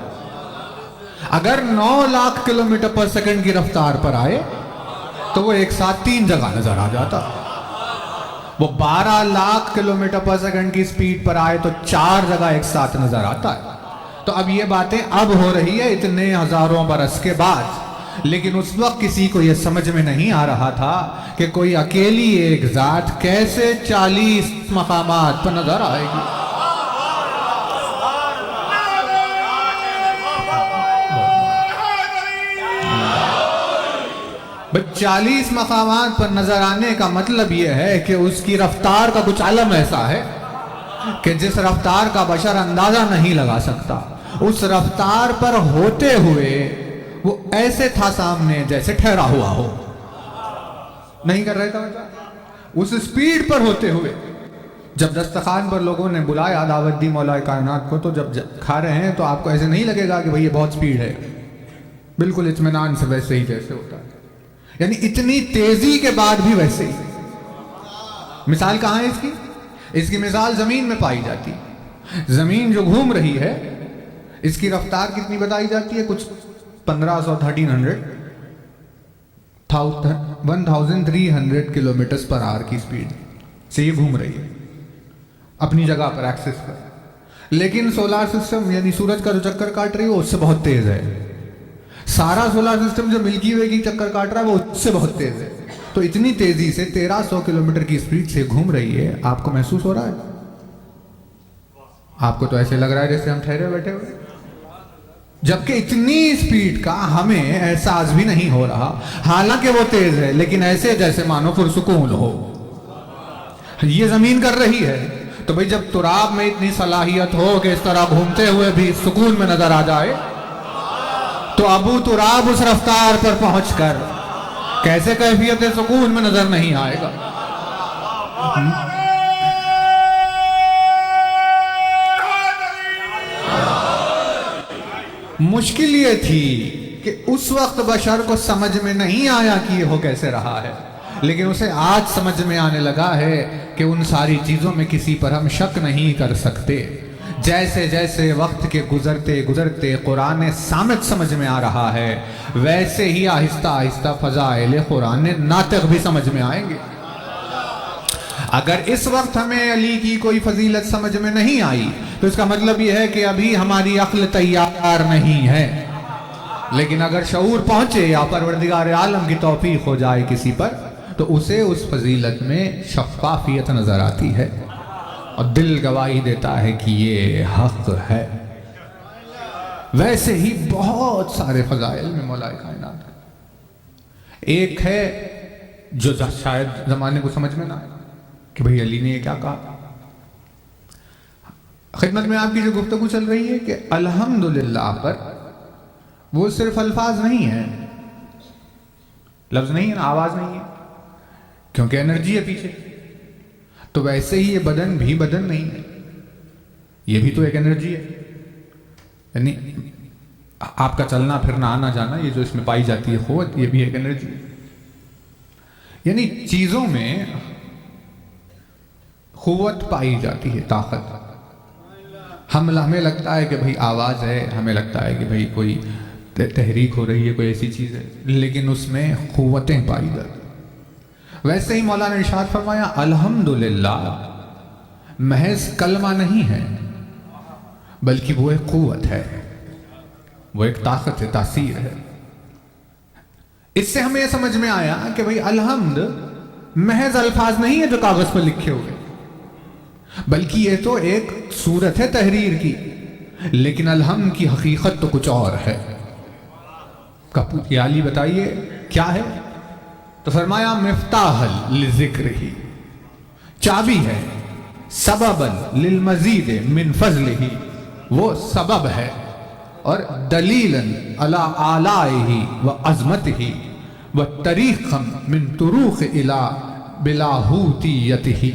اگر 9 لاکھ کلومیٹر پر سیکنڈ کی رفتار پر آئے تو وہ ایک ساتھ 3 جگہ نظر آ جاتا، وہ 12 لاکھ کلومیٹر پر سیکنڈ کی سپیڈ پر آئے تو 4 جگہ ایک ساتھ نظر آتا ہے۔ تو اب یہ باتیں اب ہو رہی ہے اتنے ہزاروں برس کے بعد، لیکن اس وقت کسی کو یہ سمجھ میں نہیں آ رہا تھا کہ کوئی اکیلی ایک ذات کیسے 40 مقامات پر نظر آئے گی۔ بس 40 مقامات پر نظر آنے کا مطلب یہ ہے کہ اس کی رفتار کا کچھ عالم ایسا ہے کہ جس رفتار کا بشر اندازہ نہیں لگا سکتا، اس رفتار پر ہوتے ہوئے وہ ایسے تھا سامنے جیسے ٹھہرا ہوا ہو، نہیں کر رہے تھا اس سپیڈ پر ہوتے ہوئے۔ جب دستخوان پر لوگوں نے بلایا دعوت دی مولا کائنات کو، تو جب کھا رہے ہیں تو آپ کو ایسے نہیں لگے گا کہ بھئی یہ بہت سپیڈ ہے، بالکل اطمینان سے ویسے ہی جیسے ہوتا ہے، یعنی اتنی تیزی کے بعد بھی ویسے ہی۔ مثال کہاں ہے اس کی؟ اس کی مثال زمین میں پائی جاتی ہے۔ زمین جو گھوم رہی ہے اس کی رفتار کتنی بتائی جاتی ہے؟ کچھ 1300 کلومیٹرز پر آور کی سپیڈ سے یہ گھوم رہی ہے اپنی جگہ پر، ایکسس پر۔ لیکن سولار سسٹم یعنی سورج کا جو چکر کاٹ رہی ہے وہ اس سے بہت تیز ہے۔ سارا سولار سسٹم جو ملکی وے کی چکر کاٹ رہا ہے وہ اس سے بہت تیز ہے۔ تو اتنی تیزی سے 1300 کلومیٹر کی سپیڈ سے گھوم رہی ہے، آپ کو محسوس ہو رہا ہے؟ آپ کو تو ایسے لگ رہا ہے جیسے ہم ٹھہرے بیٹھے ہوئے، جبکہ اتنی سپیڈ کا ہمیں احساس بھی نہیں ہو رہا، حالانکہ وہ تیز ہے، لیکن ایسے جیسے مانو پرسکون ہو۔ یہ زمین کر رہی ہے، تو بھئی جب تراب میں اتنی صلاحیت ہو کہ اس طرح گھومتے ہوئے بھی سکون میں نظر آ جائے، تو ابو تراب اس رفتار پر پہنچ کر کیسے کیفیت سکون میں نظر نہیں آئے گا؟ مشکل یہ تھی کہ اس وقت بشر کو سمجھ میں نہیں آیا کہ یہ ہو کیسے رہا ہے، لیکن اسے آج سمجھ میں آنے لگا ہے کہ ان ساری چیزوں میں کسی پر ہم شک نہیں کر سکتے۔ جیسے جیسے وقت کے گزرتے گزرتے قرآن صامت سمجھ میں آ رہا ہے، ویسے ہی آہستہ آہستہ فضائل قرآن ناطق بھی سمجھ میں آئیں گے۔ اگر اس وقت ہمیں علی کی کوئی فضیلت سمجھ میں نہیں آئی تو اس کا مطلب یہ ہے کہ ابھی ہماری عقل تیار نہیں ہے، لیکن اگر شعور پہنچے یا پروردگار عالم کی توفیق ہو جائے کسی پر تو اسے اس فضیلت میں شفافیت نظر آتی ہے اور دل گواہی دیتا ہے کہ یہ حق ہے۔ ویسے ہی بہت سارے فضائل میں مولا کائنات ہے۔ ایک ہے جو شاید زمانے کو سمجھ میں نہ آئے کہ بھئی علی نے یہ کیا کہا۔ خدمت میں آپ کی جو گفتگو چل رہی ہے کہ الحمدللہ پر وہ صرف الفاظ نہیں ہیں، لفظ نہیں ہے، آواز نہیں ہے، کیونکہ انرجی ہے پیچھے۔ تو ویسے ہی یہ بدن بھی بدن نہیں ہے، یہ بھی تو ایک انرجی ہے، یعنی آپ کا چلنا پھرنا آنا جانا یہ جو اس میں پائی جاتی ہے قوت، یہ بھی ایک انرجی ہے۔ یعنی چیزوں میں قوت پائی جاتی ہے، طاقت۔ ہمیں لگتا ہے کہ بھئی آواز ہے، ہمیں لگتا ہے کہ بھئی کوئی تحریک ہو رہی ہے، کوئی ایسی چیز ہے، لیکن اس میں قوتیں پائی جاتی ہیں۔ ویسے ہی مولانا نے ارشاد فرمایا الحمدللہ محض کلمہ نہیں ہے، بلکہ وہ ایک قوت ہے، وہ ایک طاقت ہے، تاثیر ہے۔ اس سے ہمیں یہ سمجھ میں آیا کہ بھئی الحمد محض الفاظ نہیں ہے جو کاغذ پر لکھے ہوئے، بلکہ یہ تو ایک صورت ہے تحریر کی، لیکن الحمد کی حقیقت تو کچھ اور ہے۔ یا علی بتائیے کیا ہے؟ تو فرمایا مفتاح لذکر ہی، چابی ہے، سبب للمزید من فضل ہی، وہ سبب ہے، اور دلیلا علی آلائہ و عظمتہ و طریقا من طروق الی بلاہوتیتہ،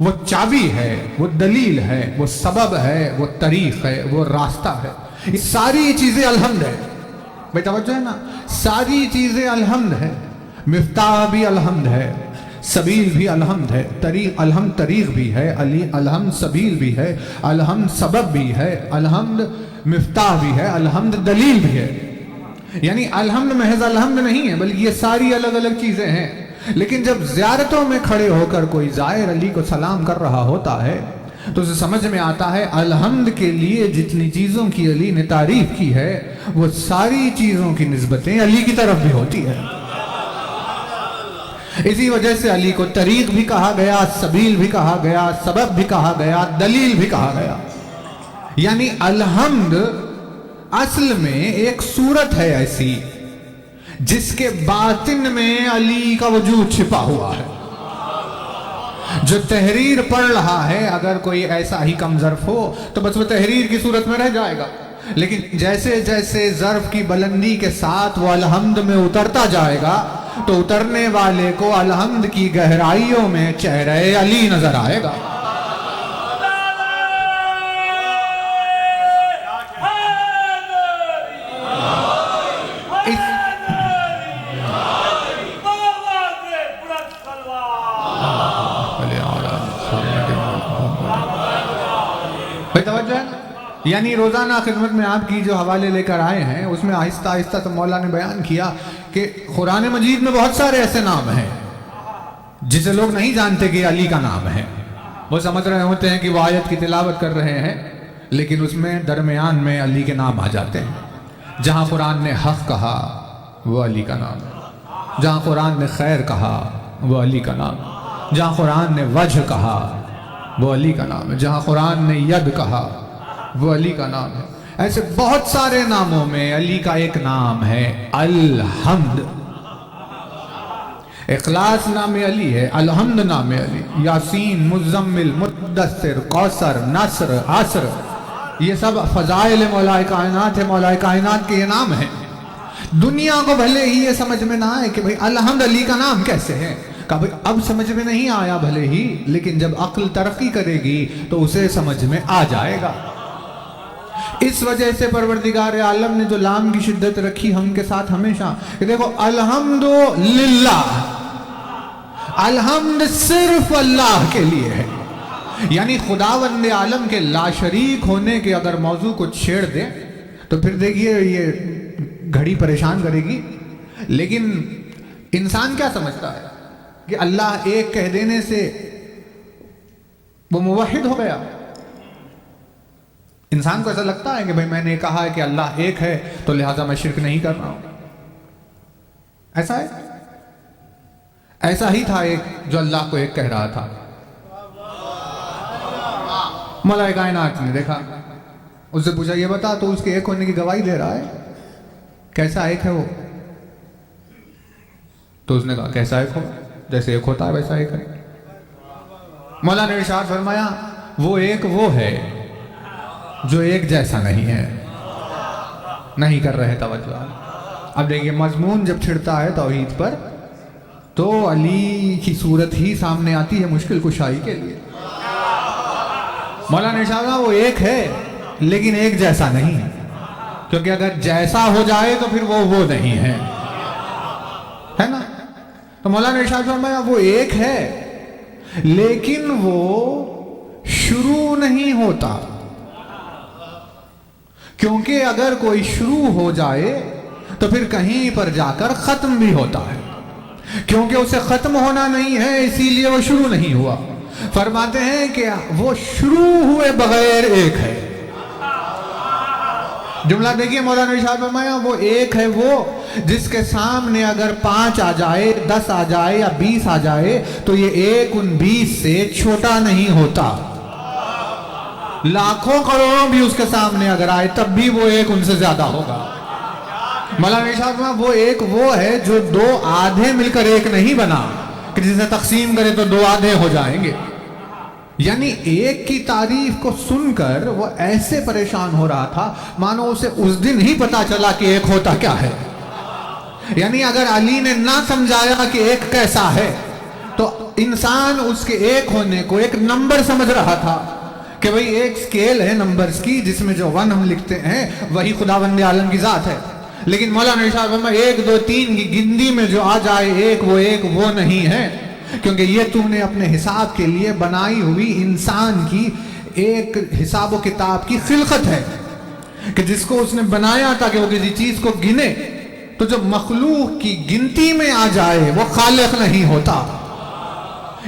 وہ چابی ہے، وہ دلیل ہے، وہ سبب ہے، وہ طریق ہے، وہ راستہ ہے۔ یہ ساری چیزیں الحمد ہے، بھئی توجہ ہے نا، ساری چیزیں الحمد ہے۔ مفتاح بھی الحمد ہے، سبیل بھی الحمد ہے، طریق الحمد طریق بھی ہے، الحمد سبیل بھی ہے، الحمد سبب بھی ہے، الحمد مفتاح بھی ہے، الحمد دلیل بھی ہے۔ یعنی الحمد محض الحمد نہیں ہے، بلکہ یہ ساری الگ الگ چیزیں ہیں۔ لیکن جب زیارتوں میں کھڑے ہو کر کوئی زائر علی کو سلام کر رہا ہوتا ہے تو اسے سمجھ میں آتا ہے الحمد کے لیے جتنی چیزوں کی علی نے تعریف کی ہے وہ ساری چیزوں کی نسبتیں علی کی طرف بھی ہوتی ہے۔ اسی وجہ سے علی کو طریق بھی کہا گیا، سبیل بھی کہا گیا، سبب بھی کہا گیا، دلیل بھی کہا گیا۔ یعنی الحمد اصل میں ایک صورت ہے ایسی جس کے باطن میں علی کا وجود چھپا ہوا ہے۔ جو تحریر پڑھ رہا ہے اگر کوئی ایسا ہی کم ظرف ہو تو بس وہ تحریر کی صورت میں رہ جائے گا، لیکن جیسے جیسے ظرف کی بلندی کے ساتھ وہ الحمد میں اترتا جائے گا تو اترنے والے کو الحمد کی گہرائیوں میں چہرہ علی نظر آئے گا۔ بھائی توجہ ہے نا؟ یعنی روزانہ خدمت میں آپ کی جو حوالے لے کر آئے ہیں اس میں آہستہ آہستہ تو مولا نے بیان کیا کہ قرآن مجید میں بہت سارے ایسے نام ہیں جسے لوگ نہیں جانتے کہ علی کا نام ہے. وہ سمجھ رہے ہوتے ہیں کہ وہ آیت کی تلاوت کر رہے ہیں لیکن اس میں درمیان میں علی کے نام آ جاتے ہیں. جہاں قرآن نے حق کہا وہ علی کا نام ہے, جہاں قرآن نے خیر کہا وہ علی کا نام ہے, جہاں قرآن نے وجہ کہا وہ علی کا نام ہے, جہاں قرآن نے ید کہا وہ علی کا نام ہے. ایسے بہت سارے ناموں میں علی کا ایک نام ہے الحمد. اخلاص نام علی ہے, الحمد نام علی. یاسین, مزمل, مدثر, کوثر, نصر, عصر, یہ سب فضائل مولا کائنات ہے. مولا کائنات کے یہ نام ہیں. دنیا کو بھلے ہی یہ سمجھ میں نہ آئے کہ بھئی الحمد علی کا نام کیسے ہے, کہ بھئی اب سمجھ میں نہیں آیا بھلے ہی, لیکن جب عقل ترقی کرے گی تو اسے سمجھ میں آ جائے گا. اس وجہ سے پروردگار عالم نے جو لام کی شدت رکھی ہم کے ساتھ ہمیشہ کہ دیکھو الحمدللہ, الحمد صرف اللہ کے لیے ہے. یعنی خداوند عالم کے لا شریک ہونے کے اگر موضوع کو چھیڑ دیں تو پھر دیکھیے یہ گھڑی پریشان کرے گی. لیکن انسان کیا سمجھتا ہے کہ اللہ ایک کہہ دینے سے وہ موحد ہو گیا. انسان کو ایسا لگتا ہے کہ بھئی میں نے کہا ہے کہ اللہ ایک ہے تو لہٰذا میں شرک نہیں کر رہا ہوں. ایسا ہے؟ ایسا ہی تھا ایک جو اللہ کو ایک کہہ رہا تھا. مولا کائنات نے دیکھا, اس سے پوچھا یہ بتا تو اس کے ایک ہونے کی گواہی دے رہا ہے, کیسا ایک ہے وہ؟ تو اس نے کہا کیسا ایک ہو, جیسے ایک ہوتا ہے ویسا ایک ہے. مولا نے ارشاد فرمایا وہ ایک وہ ہے جو ایک جیسا نہیں ہے. نہیں کر رہے توجہ. اب دیکھیے مضمون جب چھڑتا ہے توحید پر تو علی کی صورت ہی سامنے آتی ہے مشکل کشائی کے لیے. مولانا ارشاد وہ ایک ہے لیکن ایک جیسا نہیں ہے, کیونکہ اگر جیسا ہو جائے تو پھر وہ نہیں ہے, ہے نا. تو مولانا ارشاد فرمایا وہ ایک ہے لیکن وہ شروع نہیں ہوتا, کیونکہ اگر کوئی شروع ہو جائے تو پھر کہیں پر جا کر ختم بھی ہوتا ہے. کیونکہ اسے ختم ہونا نہیں ہے اسی لیے وہ شروع نہیں ہوا. فرماتے ہیں کہ وہ شروع ہوئے بغیر ایک ہے. جملہ دیکھیے مولانا ارشاد فرمایا وہ ایک ہے وہ جس کے سامنے اگر 5 آ جائے, 10 آ جائے یا 20 آ جائے تو یہ ایک ان 20 سے چھوٹا نہیں ہوتا. لاکھوں کروڑوں بھی اس کے سامنے اگر آئے تب بھی وہ ایک ان سے زیادہ ہوگا. مولانا ارشاد فرمایا وہ ایک وہ ہے جو 2 آدھے مل کر ایک نہیں بنا کہ جسے تقسیم کرے تو 2 آدھے ہو جائیں گے. یعنی ایک کی تعریف کو سن کر وہ ایسے پریشان ہو رہا تھا مانو اسے اس دن ہی پتا چلا کہ ایک ہوتا کیا ہے. یعنی اگر علی نے نہ سمجھایا کہ ایک کیسا ہے تو انسان اس کے ایک ہونے کو ایک نمبر سمجھ رہا تھا کہ بھئی ایک سکیل ہے نمبرز کی جس میں جو 1 ہم لکھتے ہیں وہی خداوند عالم کی ذات ہے. لیکن مولانا ارشاد فرمایا 1 2 3 کی گنتی میں جو آ جائے ایک وہ نہیں ہے, کیونکہ یہ تم نے اپنے حساب کے لیے بنائی ہوئی انسان کی ایک حساب و کتاب کی خلقت ہے کہ جس کو اس نے بنایا تھا کہ وہ کسی چیز کو گنے, تو جو مخلوق کی گنتی میں آ جائے وہ خالق نہیں ہوتا.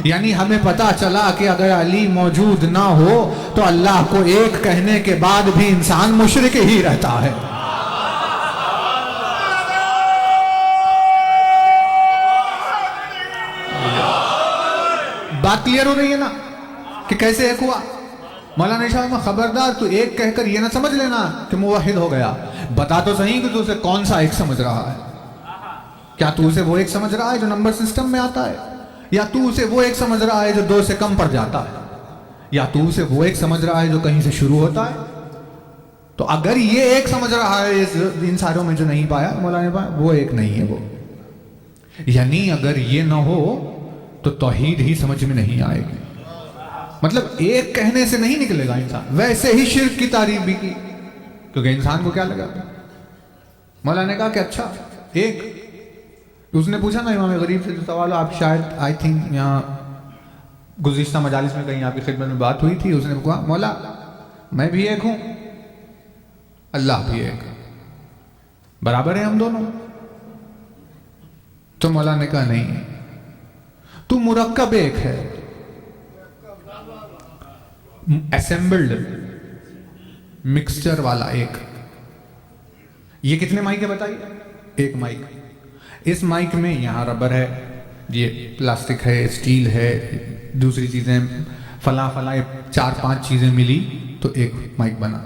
یعنی ہمیں پتا چلا کہ اگر علی موجود نہ ہو تو اللہ کو ایک کہنے کے بعد بھی انسان مشرک ہی رہتا ہے. بات کلیئر ہو رہی ہے نا کہ کیسے ایک ہوا. مولانا ارشاد خبردار تو ایک کہہ کر یہ نہ سمجھ لینا کہ موحد ہو گیا. بتا تو صحیح کہ تو اسے کون سا ایک سمجھ رہا ہے. کیا تو اسے وہ ایک سمجھ رہا ہے جو نمبر سسٹم میں آتا ہے, یا تو اسے وہ ایک سمجھ رہا ہے جو 2 سے کم پڑ جاتا ہے, یا تو اسے وہ ایک سمجھ رہا ہے جو کہیں سے شروع ہوتا ہے. تو اگر یہ ایک سمجھ رہا ہے ان ساروں میں جو نہیں پایا مولانا پایا وہ ایک نہیں ہے وہ. یعنی اگر یہ نہ ہو تو توحید ہی سمجھ میں نہیں آئے گی. مطلب ایک کہنے سے نہیں نکلے گا انسان. ویسے ہی شرک کی تعریف بھی کی کیونکہ انسان کو کیا لگا. مولانا نے کہا کہ اچھا ایک, اس نے پوچھا نا امام غریب سے جو سوال, آپ شاید آئی تھنک یہاں گزشتہ مجالس میں کہیں آپ کی خدمت میں بات ہوئی تھی. اس نے کہا مولا میں بھی ایک ہوں، اللہ بھی ایک، برابر ہیں ہم دونوں؟ تو مولانا نے کہا نہیں، تو مرکب ایک ہے، اسمبلڈ مکسچر والا ایک۔ یہ کتنے مائک ہے بتائیے؟ ایک مائک۔ اس مائک میں یہاں ربر ہے، یہ پلاسٹک ہے، اسٹیل ہے، دوسری چیزیں فلاں 4-5 چیزیں ملی تو ایک مائک بنا۔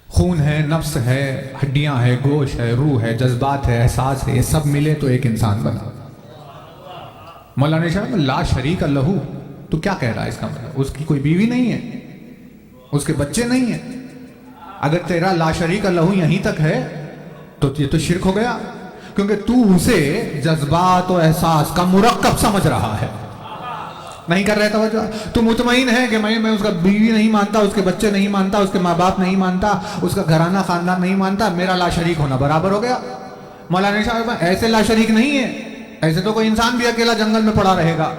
خون ہے، نفس ہے، ہڈیاں ہے، گوشت ہے، روح ہے، جذبات ہے، احساس ہے، یہ سب ملے تو ایک انسان بنا۔ مولانا صاحب لا شریک لہو، تو کیا کہہ رہا ہے اس کا مطلب؟ اس کی کوئی بیوی نہیں ہے، اس کے بچے نہیں ہیں؟ اگر تیرا لا شریک لہو یہیں تک ہے تو یہ تو شرک ہو گیا، کیونکہ تو اسے جذبات و احساس کا مرکب سمجھ رہا ہے۔ نہیں کر رہے توجہ؟ تو مطمئن ہے کہ میں اس کا بیوی نہیں مانتا، اس کے بچے نہیں مانتا، اس کے ماں باپ نہیں مانتا، اس کا گھرانہ خاندان نہیں مانتا، میرا لا شریک ہونا برابر ہو گیا۔ مولانا صاحب ایسے لا شریک نہیں ہے، ایسے تو کوئی انسان بھی اکیلا جنگل میں پڑا رہے گا،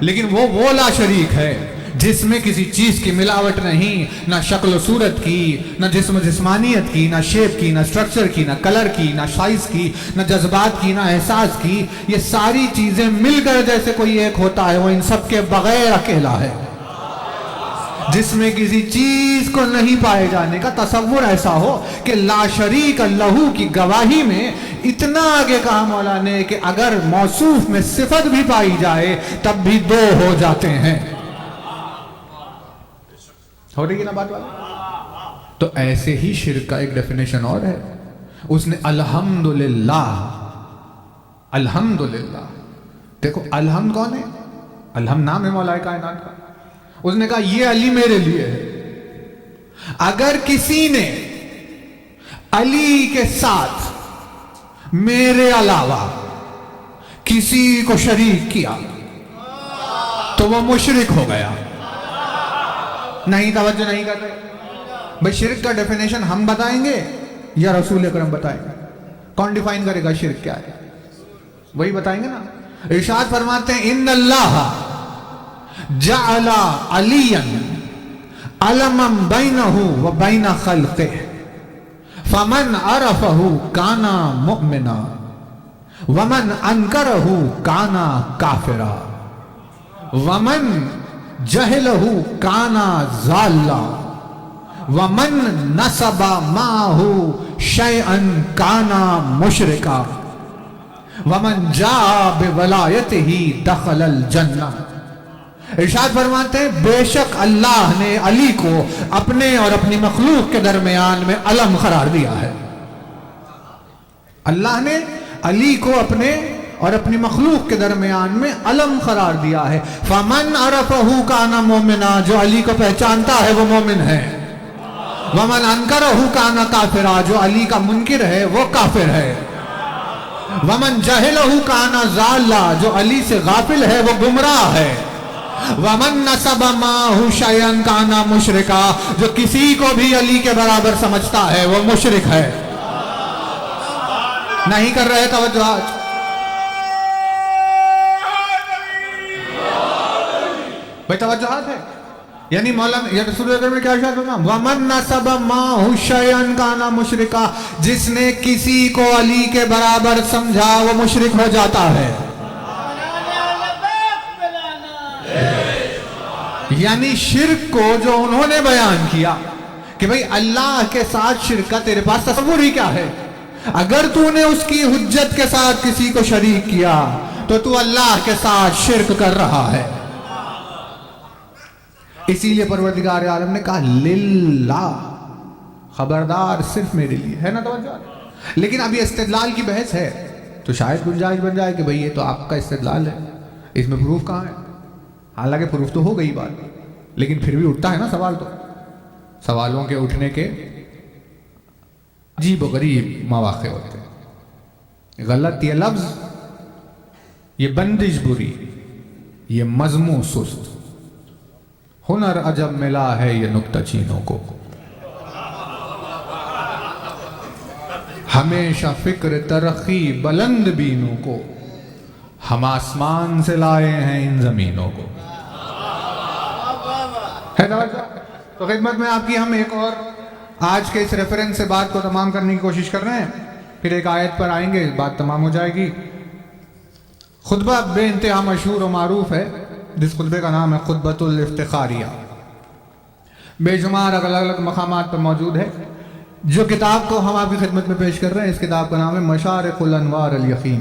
لیکن وہ لا شریک ہے جس میں کسی چیز کی ملاوٹ نہیں، نہ شکل و صورت کی، نہ جسم و جسمانیت کی، نہ شیپ کی، نہ سٹرکچر کی، نہ کلر کی، نہ سائز کی، نہ جذبات کی، نہ احساس کی۔ یہ ساری چیزیں مل کر جیسے کوئی ایک ہوتا ہے، وہ ان سب کے بغیر اکیلا ہے، جس میں کسی چیز کو نہیں پائے جانے کا تصور ایسا ہو کہ لا شریک لہو کی گواہی میں اتنا آگے کہا مولا نے کہ اگر موصوف میں صفت بھی پائی جائے تب بھی دو ہو جاتے ہیں۔ ہو رہی ہے نا بات والا؟ تو ایسے ہی شرک کا ایک ڈیفینیشن اور ہے، اس نے الحمدللہ، الحمدللہ، دیکھو الحمد کون ہے؟ الحمد نام ہے مولا کائنات کا۔ اس نے کہا یہ علی میرے لیے ہے۔ اگر کسی نے علی کے ساتھ میرے علاوہ کسی کو شریک کیا تو وہ مشرک ہو گیا۔ نہیں توجہ نہیں کر رہے بھئی؟ شرک کا ڈیفینیشن ہم بتائیں گے یا رسول اکرم بتائیں گے؟ کون ڈیفائن کرے گا شرک کیا ہے؟ وہی بتائیں گے نا۔ ارشاد فرماتے ہیں ان اللہ جعل علیا علما بینہ و بین خلقہ فمن عرفہ کانا مؤمنا ومن انکرہ کانا کافرا ومن جہلہ کانا ضالا ومن نسب معہ شیئا کانا مشرکا ومن جاء بولایتہ دخل الجنہ۔ ارشاد فرماتے ہیں بے شک اللہ نے علی کو اپنے اور اپنی مخلوق کے درمیان میں علم قرار دیا ہے۔ اللہ نے علی کو اپنے اور اپنی مخلوق کے درمیان میں علم قرار دیا ہے۔ فمن عرفہ کانا مومنا، جو علی کو پہچانتا ہے وہ مومن ہے۔ ومن انکرہ کانا کافرا، جو علی کا منکر ہے وہ کافر ہے۔ ومن جہلہ کانا ضالا، جو علی سے غافل ہے وہ گمراہ ہے۔ ومن نسب معہ شیئا کانا مشرکا، جو کسی کو بھی علی کے برابر سمجھتا ہے وہ مشرک ہے۔ نہیں کر رہے توجہ؟ بھئی توجہات ہے؟ یعنی مولانا یا رسول اللہ نے کیا ارشاد فرمایا؟ ومن نسب معہ شیئا کانا مشرکا، جس نے کسی کو علی کے برابر سمجھا وہ مشرک ہو جاتا ہے۔ یعنی شرک کو جو انہوں نے بیان کیا کہ بھئی اللہ کے ساتھ شرک کا تیرے پاس تصور ہی کیا ہے؟ اگر تو نے اس کی حجت کے ساتھ کسی کو شریک کیا تو اللہ کے ساتھ شرک کر رہا ہے۔ اسی لیے پروردگار عالم نے کہا للہ، خبردار صرف میرے لیے ہے نا توجہ۔ لیکن اب یہ استدلال کی بحث ہے تو شاید گنجائش بن جائے کہ بھئی یہ تو آپ کا استدلال ہے، اس میں پروف کہاں ہے؟ حالانکہ پروف تو ہو گئی بات، لیکن پھر بھی اٹھتا ہے نا سوال۔ تو سوالوں کے اٹھنے کے عجیب و غریب مواقع ہوتے ہیں۔ غلط یہ لفظ، یہ بندش بری، یہ مضمون سست، ہنر عجب ملا ہے یہ نکتہ چینوں کو، ہمیشہ فکر ترقی بلند بینوں کو، ہم آسمان سے لائے ہیں ان زمینوں کو۔ ہے نا؟ تو خدمت میں آپ کی ہم ایک اور آج کے اس ریفرنس سے بات کو تمام کرنے کی کوشش کر رہے ہیں، پھر ایک آیت پر آئیں گے، بات تمام ہو جائے گی۔ خطبہ بے انتہا مشہور و معروف ہے، جس خطبے کا نام ہے خطبۃ الافتخاریہ، بے شمار الگ الگ مقامات پر موجود ہے۔ جو کتاب کو ہم آپ کی خدمت میں پیش کر رہے ہیں، اس کتاب کا نام ہے مشارق الانوار الیقین،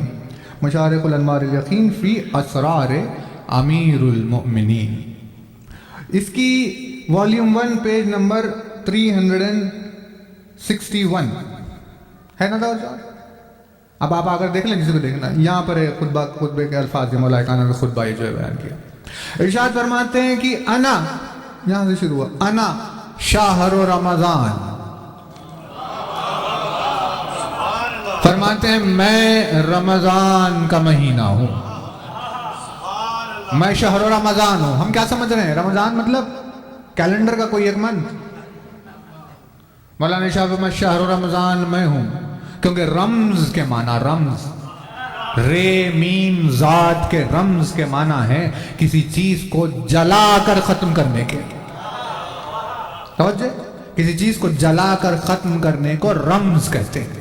مشارق الانوار الیقین فی اسرار امیر المؤمنین۔ اس کی والیوم 1 پیج نمبر 361 ہے نا توجہ؟ اب آپ آگر دیکھ لیں جسے کو دیکھنا، یہاں پر ہے خطبے کے الفاظ مولا کانا کا خطبہ یہ جو ہے بیان کیا۔ ارشاد فرماتے ہیں کہ انا، یہاں سے شروع ہوا، انا شہر رمضان، فرماتے ہیں میں رمضان کا مہینہ ہوں، میں شہر رمضان ہوں۔ ہم کیا سمجھ رہے ہیں؟ رمضان مطلب کیلنڈر کا کوئی ایک منتھ؟ مولانا شاہ میں شہر رمضان میں ہوں، کیونکہ رمز کے معنی، رمز رے میم ذات کے رمز کے معنی ہے کسی چیز کو جلا کر ختم کرنے کے، توجہ، کسی چیز کو جلا کر ختم کرنے کو رمز کہتے ہیں۔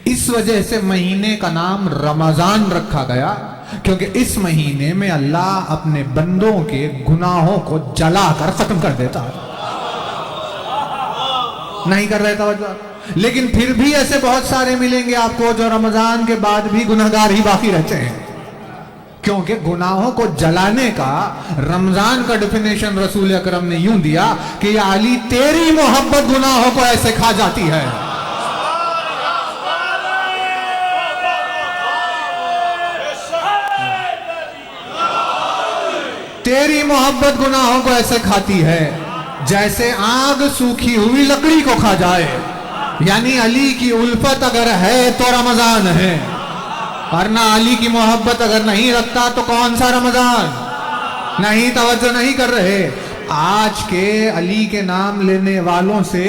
اس وجہ سے مہینے کا نام رمضان رکھا گیا، کیونکہ اس مہینے میں اللہ اپنے بندوں کے گناہوں کو جلا کر ختم کر دیتا ہے۔ نہیں کر رہے توجہ؟ لیکن پھر بھی ایسے بہت سارے ملیں گے آپ کو جو رمضان کے بعد بھی گنہگار ہی باقی رہتے ہیں، کیونکہ گناہوں کو جلانے کا رمضان کا ڈیفینیشن رسول اکرم نے یوں دیا کہ یا علی تیری محبت گناہوں کو ایسے کھا جاتی ہے، تیری محبت گناہوں کو ایسے کھاتی ہے جیسے آگ سوکھی ہوئی لکڑی کو کھا جائے۔ یعنی علی کی الفت اگر ہے تو رمضان ہے، ورنہ علی کی محبت اگر نہیں رکھتا تو کون سا رمضان؟ نہیں، توجہ نہیں کر رہے۔ آج کے علی کے نام لینے والوں سے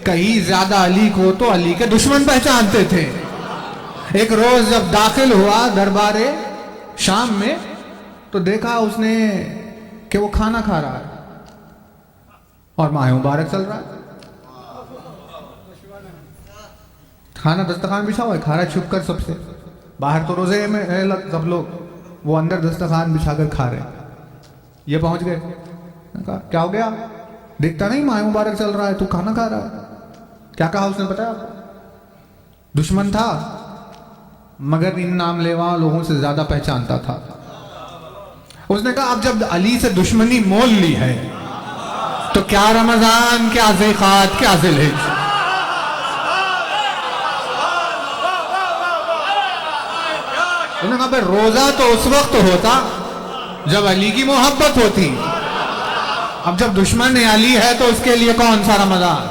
کہیں زیادہ علی کو تو علی کے دشمن پہچانتے تھے۔ ایک روز جب داخل ہوا دربار شام میں تو دیکھا اس نے کہ وہ کھانا کھا رہا ہے اور ماہ مبارک چل رہا ہے، کھانا دسترخوان بچھا ہوا ہے، کھا رہا ہے چھپ کر سب سے، باہر تو روزے میں سب لوگ، وہ اندر دسترخوان بچھا کر کھا رہے۔ یہ پہنچ گئے، کہا کیا ہو گیا؟ دیکھتا نہیں ماہ مبارک چل رہا ہے تو کھانا کھا رہا ہے؟ کیا کہا اس نے بتایا؟ دشمن تھا مگر ان نام لیوا لوگوں سے زیادہ پہچانتا تھا۔ اس نے کہا اب جب علی سے دشمنی مول لی ہے تو کیا رمضان، کیا ذیقات، کیا ذیلحج۔ انہوں نے کہا بھئی روزہ تو اس وقت ہوتا جب علی کی محبت ہوتی، اب جب دشمن علی ہے تو اس کے لیے کون سا رمضان؟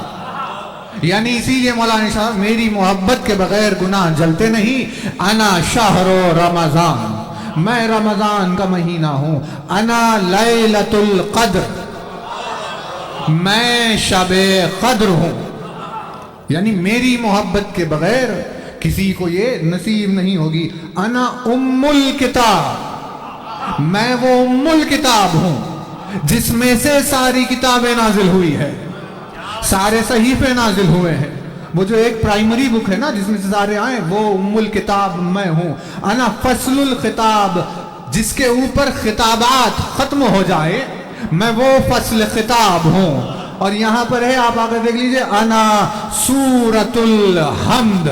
یعنی اسی لیے مولانا صاحب میری محبت کے بغیر گناہ جلتے نہیں۔ انا شہر رمضان، میں رمضان کا مہینہ ہوں، انا لیلۃ القدر، میں شب قدر ہوں۔ یعنی میری محبت کے بغیر کسی کو یہ نصیب نہیں ہوگی۔ انا ام الکتاب، میں وہ ام الکتاب ہوں جس میں سے ساری کتابیں نازل ہوئی ہے، سارے صحیفے نازل ہوئے ہیں۔ وہ جو ایک پرائمری بک ہے نا جس میں سے سارے آئے، وہ ام الکتاب میں ہوں۔ انا فصل الخطاب، جس کے اوپر خطابات ختم ہو جائے، میں وہ فصل خطاب ہوں۔ اور یہاں پر ہے، آپ آگے دیکھ لیجئے، انا سورۃ الحمد،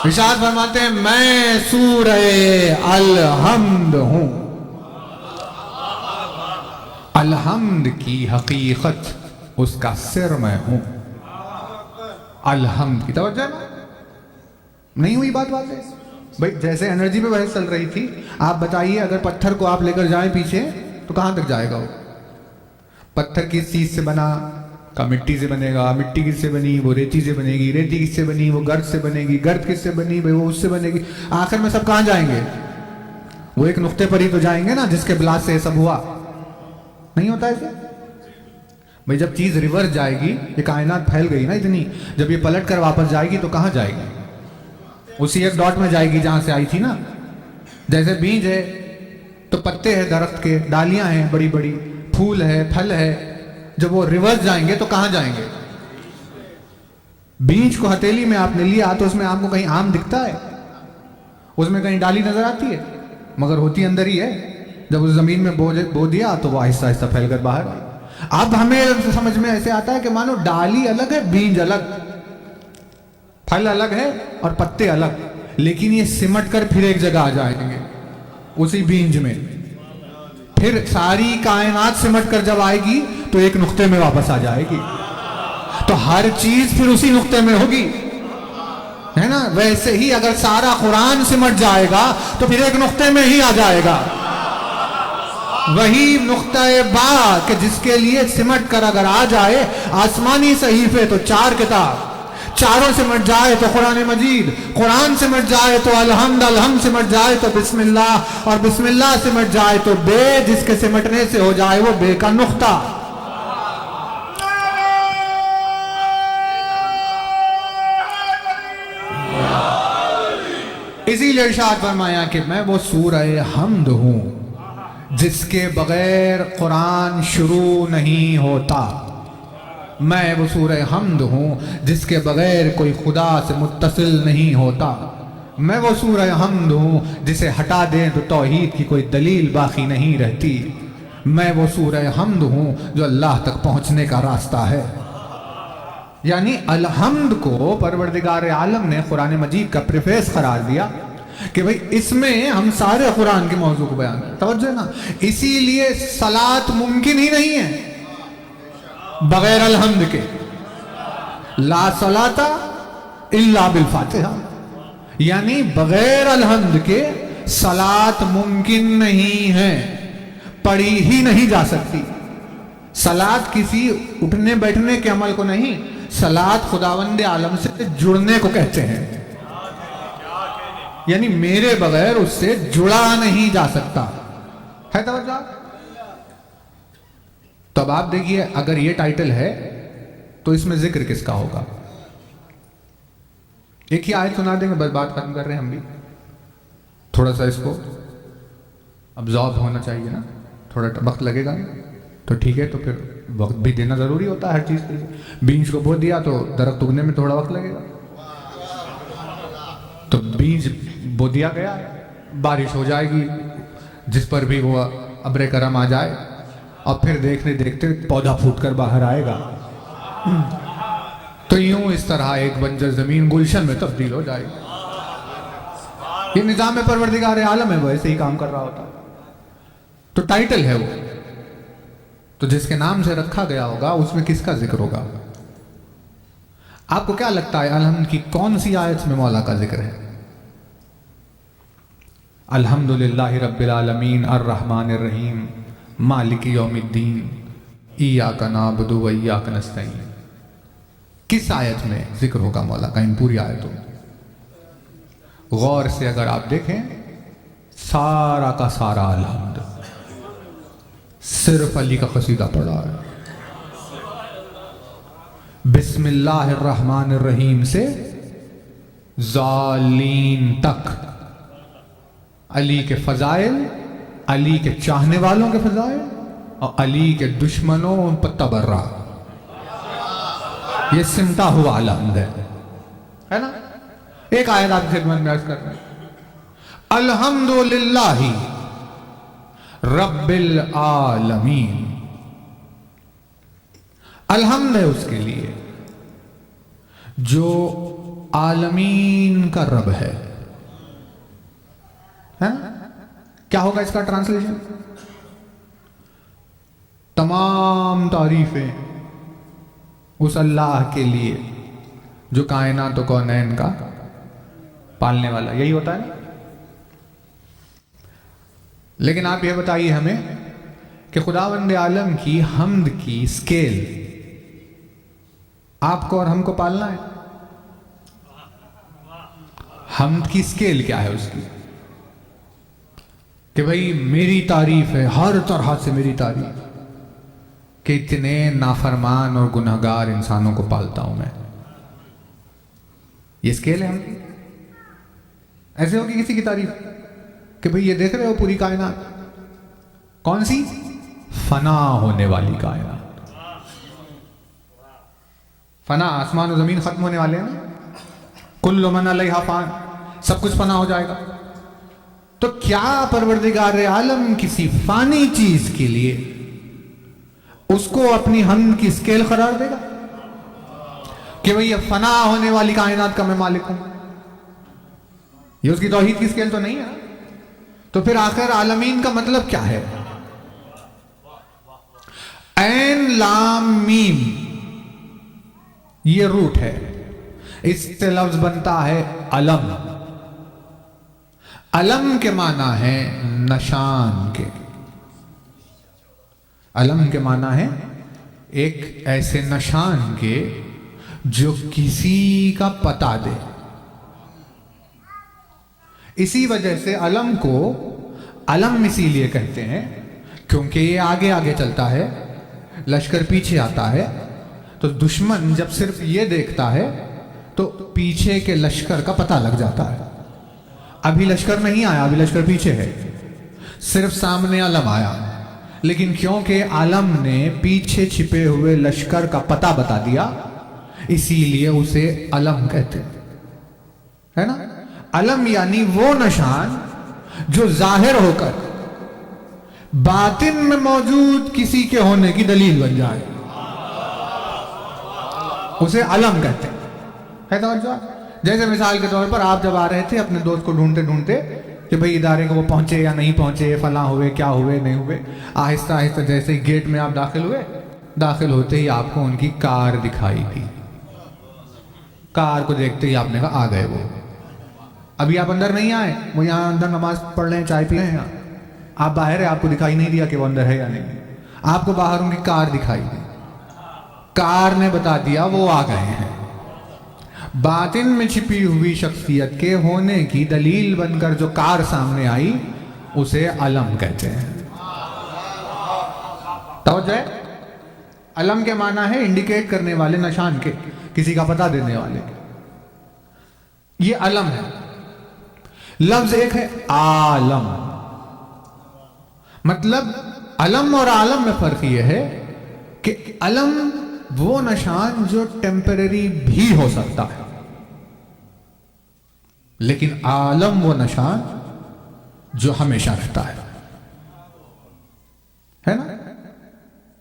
ارشاد فرماتے ہیں میں سورہ الحمد ہوں۔ الحمد کی حقیقت اس کا سر میں ہوں۔ الحمد کی توجہ نہیں ہوئی بات واضح؟ بھئی جیسے انرجی پہ بحث چل رہی تھی، آپ بتائیے اگر پتھر کو آپ لے کر جائیں پیچھے تو کہاں تک جائے گا؟ وہ پتھر کس چیز سے بنا؟ کا مٹی سے بنے گا، مٹی کس سے بنی؟ وہ ریتی سے بنے گی، ریتی کس سے بنی؟ وہ گرد سے بنے گی، گرد کس سے بنی؟ بھئی وہ اس سے بنے گی۔ آخر میں سب کہاں جائیں گے؟ وہ ایک نقطے پر ہی تو جائیں گے نا جس کے بلا سے سب ہوا۔ نہیں ہوتا ایسے؟ بھئی جب چیز ریورس جائے گی، یہ کائنات پھیل گئی نا اتنی، جب یہ پلٹ کر واپس جائے گی تو کہاں جائے گی؟ اسی ایک ڈاٹ میں جائے گی جہاں سے آئی تھی نا۔ جیسے بیج ہے تو پتے ہیں درخت کے، ڈالیاں ہیں بڑی بڑی، پھول ہے، پھل ہے، جب وہ ریورس جائیں گے تو کہاں جائیں گے؟ بیج کو ہتھیلی میں آپ نے لیا تو اس میں آپ کو کہیں آم دکھتا ہے؟ اس میں کہیں ڈالی نظر آتی ہے؟ مگر ہوتی اندر ہی ہے. جب اس زمین میں بو دیا تو وہ آہستہ آہستہ پھیل کر باہر آئی. اب ہمیں سمجھ میں ایسے آتا ہے کہ مانو ڈالی الگ ہے، بیج الگ، پھل الگ ہے اور پتے الگ، لیکن یہ سمٹ کر پھر ایک جگہ آ جائیں گے اسی بیج میں. پھر ساری کائنات سمٹ کر جب آئے گی تو ایک نقطے میں واپس آ جائے گی. تو ہر چیز پھر اسی نقطے میں ہوگی، ہے نا؟ ویسے ہی اگر سارا قرآن سمٹ جائے گا تو پھر ایک نقطے میں ہی آ جائے گا. وہی نقطہ با کہ جس کے لیے سمٹ کر اگر آ جائے آسمانی صحیفے تو 4 کتاب، چاروں سمٹ جائے تو قرآن مجید، قرآن سمٹ جائے تو الحمد، الحمد سمٹ جائے تو بسم اللہ، اور بسم اللہ سمٹ جائے تو بے، جس کے سمٹنے سے ہو جائے وہ بے کا نقطہ. اسی لیے ارشاد فرمایا کہ میں وہ سورہ حمد ہوں جس کے بغیر قرآن شروع نہیں ہوتا. میں وہ سورہ حمد ہوں جس کے بغیر کوئی خدا سے متصل نہیں ہوتا. میں وہ سورہ حمد ہوں جسے ہٹا دیں تو توحید کی کوئی دلیل باقی نہیں رہتی. میں وہ سورہ حمد ہوں جو اللہ تک پہنچنے کا راستہ ہے. یعنی الحمد کو پروردگار عالم نے قرآن مجید کا پریفیس قرار دیا کہ بھئی اس میں ہم سارے قرآن کے موضوع کو بیان کریں. توجہ نا، اسی لیے صلاۃ ممکن ہی نہیں ہے بغیر الحمد کے. لا صلاۃ الا بالفاتحہ، یعنی بغیر الحمد کے صلاۃ ممکن نہیں ہے، پڑھی ہی نہیں جا سکتی. صلاۃ کسی اٹھنے بیٹھنے کے عمل کو نہیں، صلاۃ خداوند عالم سے جڑنے کو کہتے ہیں. یعنی میرے بغیر اس سے جڑا نہیں جا سکتا ہے. توجہ. تو اب آپ دیکھیے اگر یہ ٹائٹل ہے تو اس میں ذکر کس کا ہوگا؟ ایک ہی آیت سنا دیں گے، بس بات ختم کر رہے ہیں ہم بھی. تھوڑا سا اس کو ابزارب ہونا چاہیے نا، تھوڑا وقت لگے گا تو ٹھیک ہے، تو پھر وقت بھی دینا ضروری ہوتا ہے ہر چیز کے لیے. بیج کو بو دیا تو درخت اگنے میں تھوڑا وقت لگے گا. تو بیج بو دیا گیا، بارش ہو جائے گی جس پر بھی وہ ابر کرم آ جائے، اور پھر دیکھتے دیکھتے پودا پھوٹ کر باہر آئے گا. تو یوں اس طرح ایک بنجر زمین گلشن میں تبدیل ہو جائے گی. یہ نظام پروردگار عالم ہے، وہ ایسے ہی کام کر رہا ہوتا. تو ٹائٹل ہے وہ، تو جس کے نام سے رکھا گیا ہوگا اس میں کس کا ذکر ہوگا؟ آپ کو کیا لگتا ہے الحمد کی کون سی آیت میں مولا کا ذکر ہے؟ الحمدللہ رب العالمین الرحمن الرحیم مالک یوم الدین ایاک نعبد و ایاک نستعین. کس آیت میں ذکر ہوگا مولا کا؟ ان پوری آیتوں. غور سے اگر آپ دیکھیں سارا کا سارا الحمد صرف علی کا قصیدہ پڑھا ہے. بسم اللہ الرحمن الرحیم سے ذالین تک علی کے فضائل، علی کے چاہنے والوں کے فضائل اور علی کے دشمنوں پر تبرہ، یہ سمٹا ہوا الحمد ہے نا. ایک آیت آپ خدمت میں عرض کر رہے ہیں، الحمدللہ رب العالمین. الحمد ہے اس کے لیے جو عالمین کا رب ہے. کیا ہوگا اس کا ٹرانسلیشن؟ تمام تعریفیں اس اللہ کے لیے جو کائنات و کونین کا پالنے والا. یہی ہوتا ہے. لیکن آپ یہ بتائیے ہمیں کہ خداوند عالم کی حمد کی اسکیل آپ کو اور ہم کو پالنا ہے. حمد کی اسکیل کیا ہے اس کی؟ کہ بھئی میری تعریف ہے، ہر طرح سے میری تعریف، کہ اتنے نافرمان اور گناہگار انسانوں کو پالتا ہوں میں. یہ اسکیل ہے ہم کی. ایسے ہوگی کسی کی تعریف کہ بھئی یہ دیکھ رہے ہو پوری کائنات، کون سی؟ فنا ہونے والی کائنات. فنا، آسمان و زمین ختم ہونے والے ہیں نا، کل من علیہا فان، سب کچھ فنا ہو جائے گا. تو کیا پروردگار عالم کسی فانی چیز کے لیے اس کو اپنی حمد کی اسکیل قرار دے گا کہ بھئی یہ فنا ہونے والی کائنات کا میں مالک ہوں؟ یہ اس کی توحید کی اسکیل تو نہیں ہے. تو پھر آخر عالمین کا مطلب کیا ہے؟ عین لام میم یہ روٹ ہے، اس سے لفظ بنتا ہے علم. علم کے معنی ہے نشان کے. علم کے معنی ہے ایک ایسے نشان کے جو کسی کا پتہ دے. اسی وجہ سے علم کو علم اسی لیے کہتے ہیں کیونکہ یہ آگے آگے چلتا ہے، لشکر پیچھے آتا ہے، تو دشمن جب صرف یہ دیکھتا ہے تو پیچھے کے لشکر کا پتہ لگ جاتا ہے. ابھی لشکر نہیں آیا، ابھی لشکر پیچھے ہے، صرف سامنے علم آیا، لیکن کیونکہ علم نے پیچھے چھپے ہوئے لشکر کا پتہ بتا دیا اسی لیے اسے علم کہتے ہیں، ہے نا. علم یعنی وہ نشان جو ظاہر ہو کر باطن میں موجود کسی کے ہونے کی دلیل بن جائے، اسے علم کہتے ہیں. ہے توجہ؟ جیسے مثال کے طور پر آپ جب آ رہے تھے اپنے دوست کو ڈھونڈتے ڈھونڈتے کہ بھئی ادارے کو وہ پہنچے یا نہیں پہنچے، فلاں ہوئے کیا ہوئے نہیں ہوئے، آہستہ آہستہ جیسے ہی گیٹ میں آپ داخل ہوئے، داخل ہوتے ہی آپ کو ان کی کار دکھائی دی. کار کو دیکھتے ہی آپ نے کہا آ گئے وہ. ابھی آپ اندر نہیں آئے، وہ یہاں اندر نماز پڑھ رہے ہیں، چائے پی رہے ہیں، آپ باہر ہیں، آپ کو دکھائی نہیں دیا کہ وہ اندر ہے یا نہیں. آپ کو باہر ان کی کار دکھائی دی، کار نے بتا دیا وہ آ گئے ہیں. باطن میں چھپی ہوئی شخصیت کے ہونے کی دلیل بن کر جو کار سامنے آئی اسے علم کہتے ہیں. توجہ ہے؟ علم کے معنی ہے انڈیکیٹ کرنے والے، نشان کے، کسی کا پتہ دینے والے. یہ علم ہے. لفظ ایک ہے عالم، مطلب علم اور عالم میں فرق یہ ہے کہ علم وہ نشان جو ٹیمپرری بھی ہو سکتا ہے، لیکن عالم وہ نشان جو ہمیشہ رہتا ہے نا.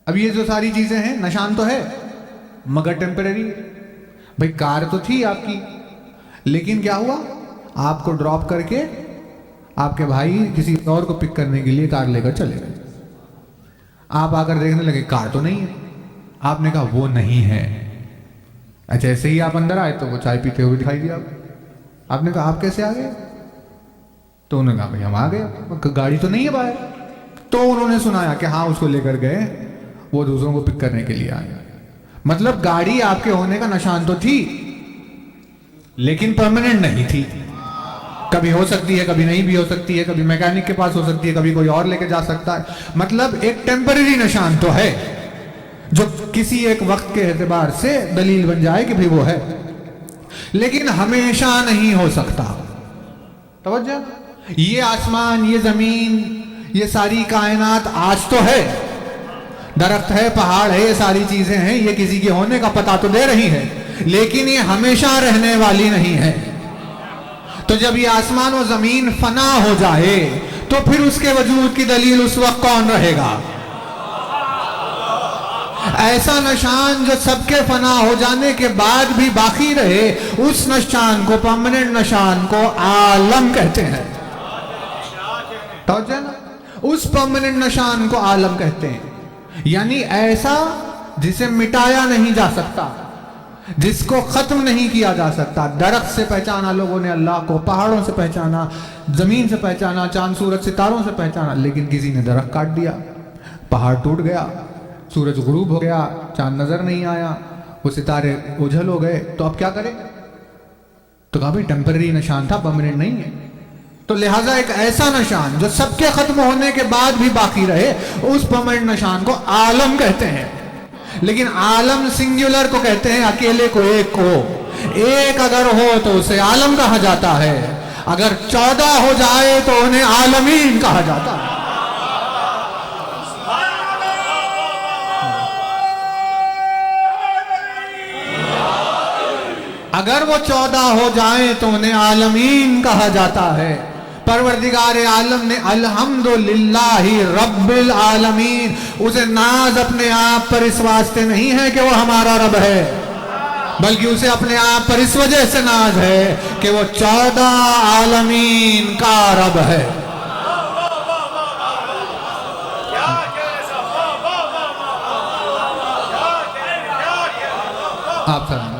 اب یہ جو ساری چیزیں ہیں، نشان تو ہے مگر ٹیمپرری. بھئی کار تو تھی آپ کی، لیکن کیا ہوا، آپ کو ڈراپ کر کے آپ کے بھائی کسی اور کو پک کرنے کے لیے کار لے کر چلے گئے. آپ آ کر دیکھنے لگے کار تو نہیں ہے. آپ نے کہا وہ نہیں ہے. اچھا ایسے ہی آپ اندر آئے تو وہ چائے پیتے ہوئے دکھائی دیا. آپ نے کہا آپ کیسے آ گئے؟ تو انہوں نے کہا بھائی ہم آ گئے، گاڑی تو نہیں ہے باہر. تو انہوں نے سنایا کہ ہاں اس کو لے کر گئے، وہ دوسروں کو پک کرنے کے لیے آئے. مطلب گاڑی آپ کے ہونے کا نشان تو تھی لیکن پرماننٹ نہیں تھی. کبھی ہو سکتی ہے، کبھی نہیں بھی ہو سکتی ہے، کبھی میکینک کے پاس ہو سکتی ہے، کبھی کوئی اور لے کے جا سکتا ہے. مطلب ایک ٹیمپرری نشان تو ہے جو کسی ایک وقت کے اعتبار سے دلیل بن جائے کہ بھئی وہ ہے، لیکن ہمیشہ نہیں ہو سکتا. توجہ؟ یہ آسمان، یہ زمین، یہ ساری کائنات آج تو ہے، درخت ہے، پہاڑ ہے، یہ ساری چیزیں ہیں، یہ کسی کے ہونے کا پتہ تو دے رہی ہے، لیکن یہ ہمیشہ رہنے والی نہیں ہے. تو جب یہ آسمان و زمین فنا ہو جائے تو پھر اس کے وجود کی دلیل اس وقت کون رہے گا؟ ایسا نشان جو سب کے فنا ہو جانے کے بعد بھی باقی رہے، اس نشان کو، پرماننٹ نشان کو عالم کہتے ہیں. توجہ نا؟ اس پرماننٹ نشان کو عالم کہتے ہیں. یعنی ایسا جسے مٹایا نہیں جا سکتا، جس کو ختم نہیں کیا جا سکتا. درخت سے پہچانا لوگوں نے اللہ کو، پہاڑوں سے پہچانا، زمین سے پہچانا، چاند سورج ستاروں سے پہچانا، لیکن کسی نے درخت کاٹ دیا، پہاڑ ٹوٹ گیا، سورج غروب ہو گیا، چاند نظر نہیں آیا، وہ ستارے اجھل ہو گئے. تو اب کیا کریں؟ تو کہا بھئی ٹیمپرری نشان تھا، پرماننٹ نہیں ہے. تو لہٰذا ایک ایسا نشان جو سب کے ختم ہونے کے بعد بھی باقی رہے، اس پرماننٹ نشان کو عالم کہتے ہیں. لیکن عالم سنگولر کو کہتے ہیں، اکیلے کو، ایک کو. ایک اگر ہو تو اسے عالم کہا جاتا ہے، اگر 14 ہو جائے تو انہیں عالمین کہا جاتا ہے. اگر وہ 14 ہو جائیں تو انہیں عالمین کہا جاتا ہے۔ پروردگار عالم نے الحمدللہ رب العالمین، اسے ناز اپنے آپ پر اس واسطے نہیں ہے کہ وہ ہمارا رب ہے، بلکہ اسے اپنے آپ پر اس وجہ سے ناز ہے کہ وہ 14 عالمین کا رب ہے۔ آپ سلام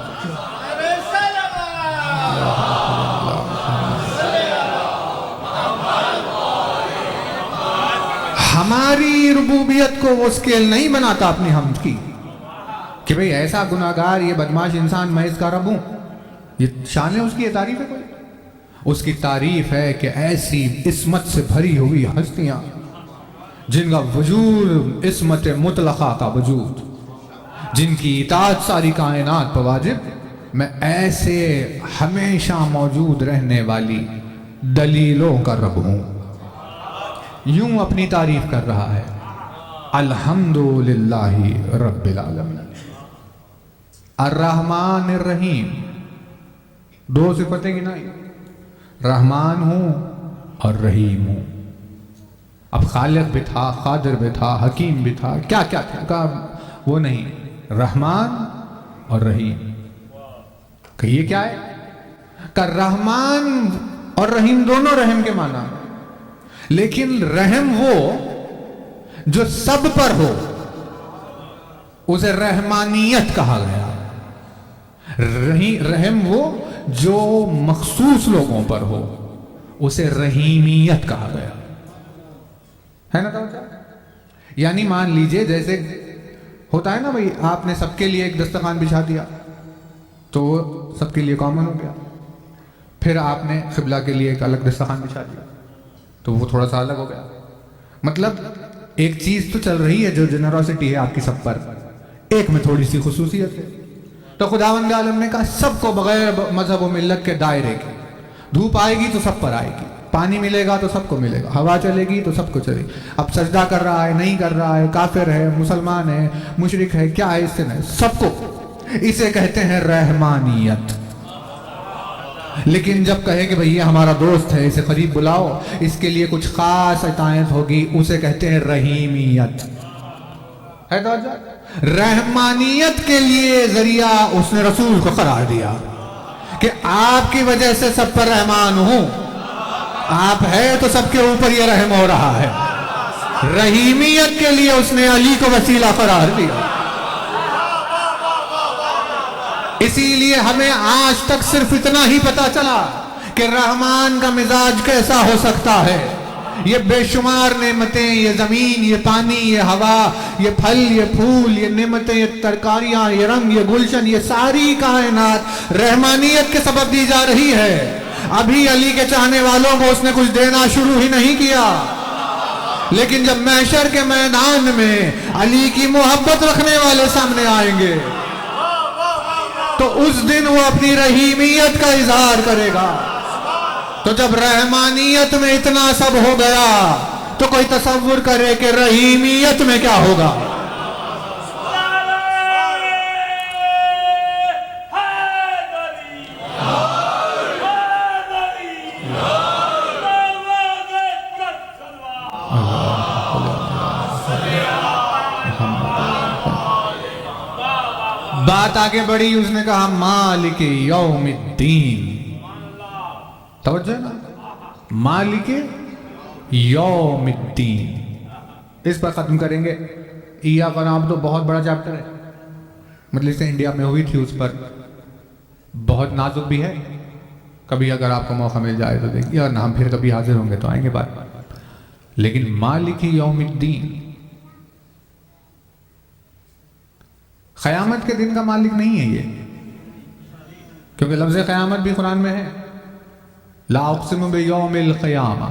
ہماری ربوبیت کو وہ سکیل نہیں بناتا اپنی حمد کی کہ بھئی ایسا گناہگار یہ بدماش انسان میں اس کا رب ہوں، یہ شان ہے اس کی، یہ تعریف ہے کوئی؟ اس کی تعریف ہے کہ ایسی عصمت سے بھری ہوئی ہستیاں جن کا وجود عصمت مطلقہ کا وجود، جن کی اطاعت ساری کائنات پر واجب، میں ایسے ہمیشہ موجود رہنے والی دلیلوں کا رب ہوں۔ یوں اپنی تعریف کر رہا ہے، الحمدللہ رب العالمین، الرحمن الرحیم، 2 صفتیں گنائی، رحمان ہوں اور رحیم ہوں۔ اب خالق بھی تھا، قادر بھی تھا، حکیم بھی تھا، کیا کیا تھا، وہ نہیں، رحمان اور رحیم۔ کہ یہ کیا ہے؟ کہ رحمان اور رحیم دونوں رحم کے معنی ہیں، لیکن رحم وہ جو سب پر ہو اسے رحمانیت کہا گیا، رحم وہ جو مخصوص لوگوں پر ہو اسے رحیمیت کہا گیا ہے نا؟ یعنی مان لیجئے جیسے ہوتا ہے نا بھئی، آپ نے سب کے لیے ایک دسترخوان بچھا دیا تو وہ سب کے لیے کامن ہو گیا، پھر آپ نے قبلہ کے لیے ایک الگ دسترخوان بچھا دیا تو وہ تھوڑا سا الگ ہو گیا۔ مطلب ایک چیز تو چل رہی ہے جو جنراسٹی ہے آپ کی سب پر، ایک میں تھوڑی سی خصوصیت ہے، تو خداوند عالم نے کہا سب کو بغیر مذہب و ملت کے دائرے کے، دھوپ آئے گی تو سب پر آئے گی، پانی ملے گا تو سب کو ملے گا، ہوا چلے گی تو سب کو چلے گی، اب سجدہ کر رہا ہے نہیں کر رہا ہے، کافر ہے مسلمان ہے مشرک ہے کیا ہے، اس سے نہیں، سب کو، اسے کہتے ہیں رحمانیت۔ لیکن جب کہے کہ بھئی یہ ہمارا دوست ہے اسے قریب بلاؤ، اس کے لیے کچھ خاص اطاعت ہوگی، اسے کہتے ہیں رحیمیت۔ ہے توجہ؟ رحمانیت کے لیے ذریعہ اس نے رسول کو قرار دیا کہ آپ کی وجہ سے سب پر رحمان ہوں، آپ ہے تو سب کے اوپر یہ رحم ہو رہا ہے۔ رحیمیت کے لیے اس نے علی کو وسیلہ قرار دیا۔ اسی لیے ہمیں آج تک صرف اتنا ہی پتا چلا کہ رحمان کا مزاج کیسا ہو سکتا ہے۔ یہ بے شمار نعمتیں، یہ زمین، یہ پانی، یہ ہوا، یہ پھل، یہ پھول، یہ نعمتیں، یہ ترکاریاں، یہ رنگ، یہ گلشن، یہ ساری کائنات رحمانیت کے سبب دی جا رہی ہے۔ ابھی علی کے چاہنے والوں کو اس نے کچھ دینا شروع ہی نہیں کیا، لیکن جب محشر کے میدان میں علی کی محبت رکھنے والے سامنے آئیں گے تو اس دن وہ اپنی رحیمیت کا اظہار کرے گا۔ تو جب رحمانیت میں اتنا سب ہو گیا تو کوئی تصور کرے کہ رحیمیت میں کیا ہوگا۔ بات آگے بڑھی، اس نے کہا مالک یوم الدین، توجہ نا، مالک یوم الدین، اس پر ختم کریں گے۔ ایاک نعبد تو بہت بڑا چیپٹر ہے، مجلس انڈیا میں ہوئی تھی، اس پر بہت نازک بھی ہے، کبھی اگر آپ کو موقع مل جائے تو دیکھیے، اور ہم پھر کبھی حاضر ہوں گے تو آئیں گے بات۔ لیکن مالک یوم الدین قیامت کے دن کا مالک نہیں ہے یہ، کیونکہ لفظ قیامت بھی قرآن میں ہے، لا اقسم بیوم القیامہ،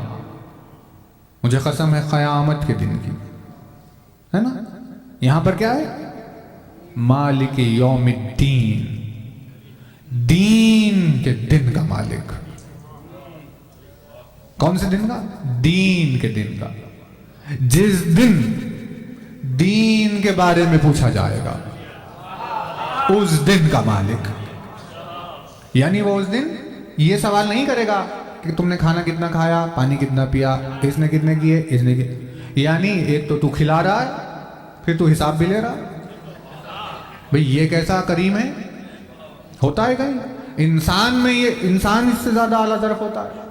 مجھے قسم ہے قیامت کے دن کی، ہے نا؟ یہاں پر کیا ہے؟ مالک یوم الدین، دین کے دن کا مالک۔ کون سے دن کا؟ دین کے دن کا، جس دن دین کے بارے میں پوچھا جائے گا، اس دن کا مالک۔ یعنی وہ اس دن یہ سوال نہیں کرے گا کہ تم نے کھانا کتنا کھایا، پانی کتنا پیا، اس نے کتنے کیے، اس نے کیے. یعنی ایک تو کھلا رہا ہے، پھر تو حساب بھی لے رہا. بھئی یہ کیسا کریم ہے؟ ہوتا ہے کہیں انسان میں؟ یہ انسان اس سے زیادہ اعلیٰ طرف ہوتا ہے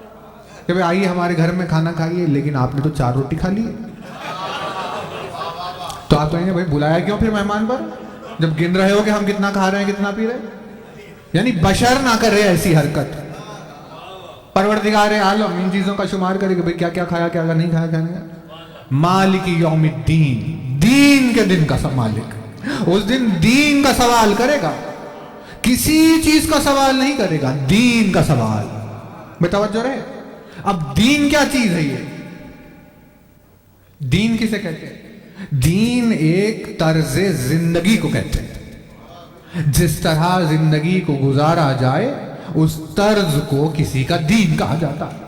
کہ بھئی آئیے ہمارے گھر میں کھانا کھائیے، لیکن آپ نے تو 4 روٹی کھا لی. تو آپ کہیں گے بھئی بلایا کیوں پھر مہمان پر، جب گن رہے ہو کہ ہم کتنا کھا رہے ہیں کتنا پی رہے ہیں. یعنی بشر نہ کرے ایسی حرکت. پروردگار عالم ان چیزوں کا شمار کرے کہ بھئی کیا کیا کھایا، کیا کیا نہیں کھایا. مالک یوم الدین، دین کے دن کا سب مالک، اس دن دین کا سوال کرے گا، کسی چیز کا سوال نہیں کرے گا، دین کا سوال. میں توجہ رہے. اب دین کیا چیز ہے؟ یہ دین کسے کہتے ہیں؟ دین ایک طرز زندگی کو کہتے ہیں. جس طرح زندگی کو گزارا جائے اس طرز کو کسی کا دین کہا جاتا ہے.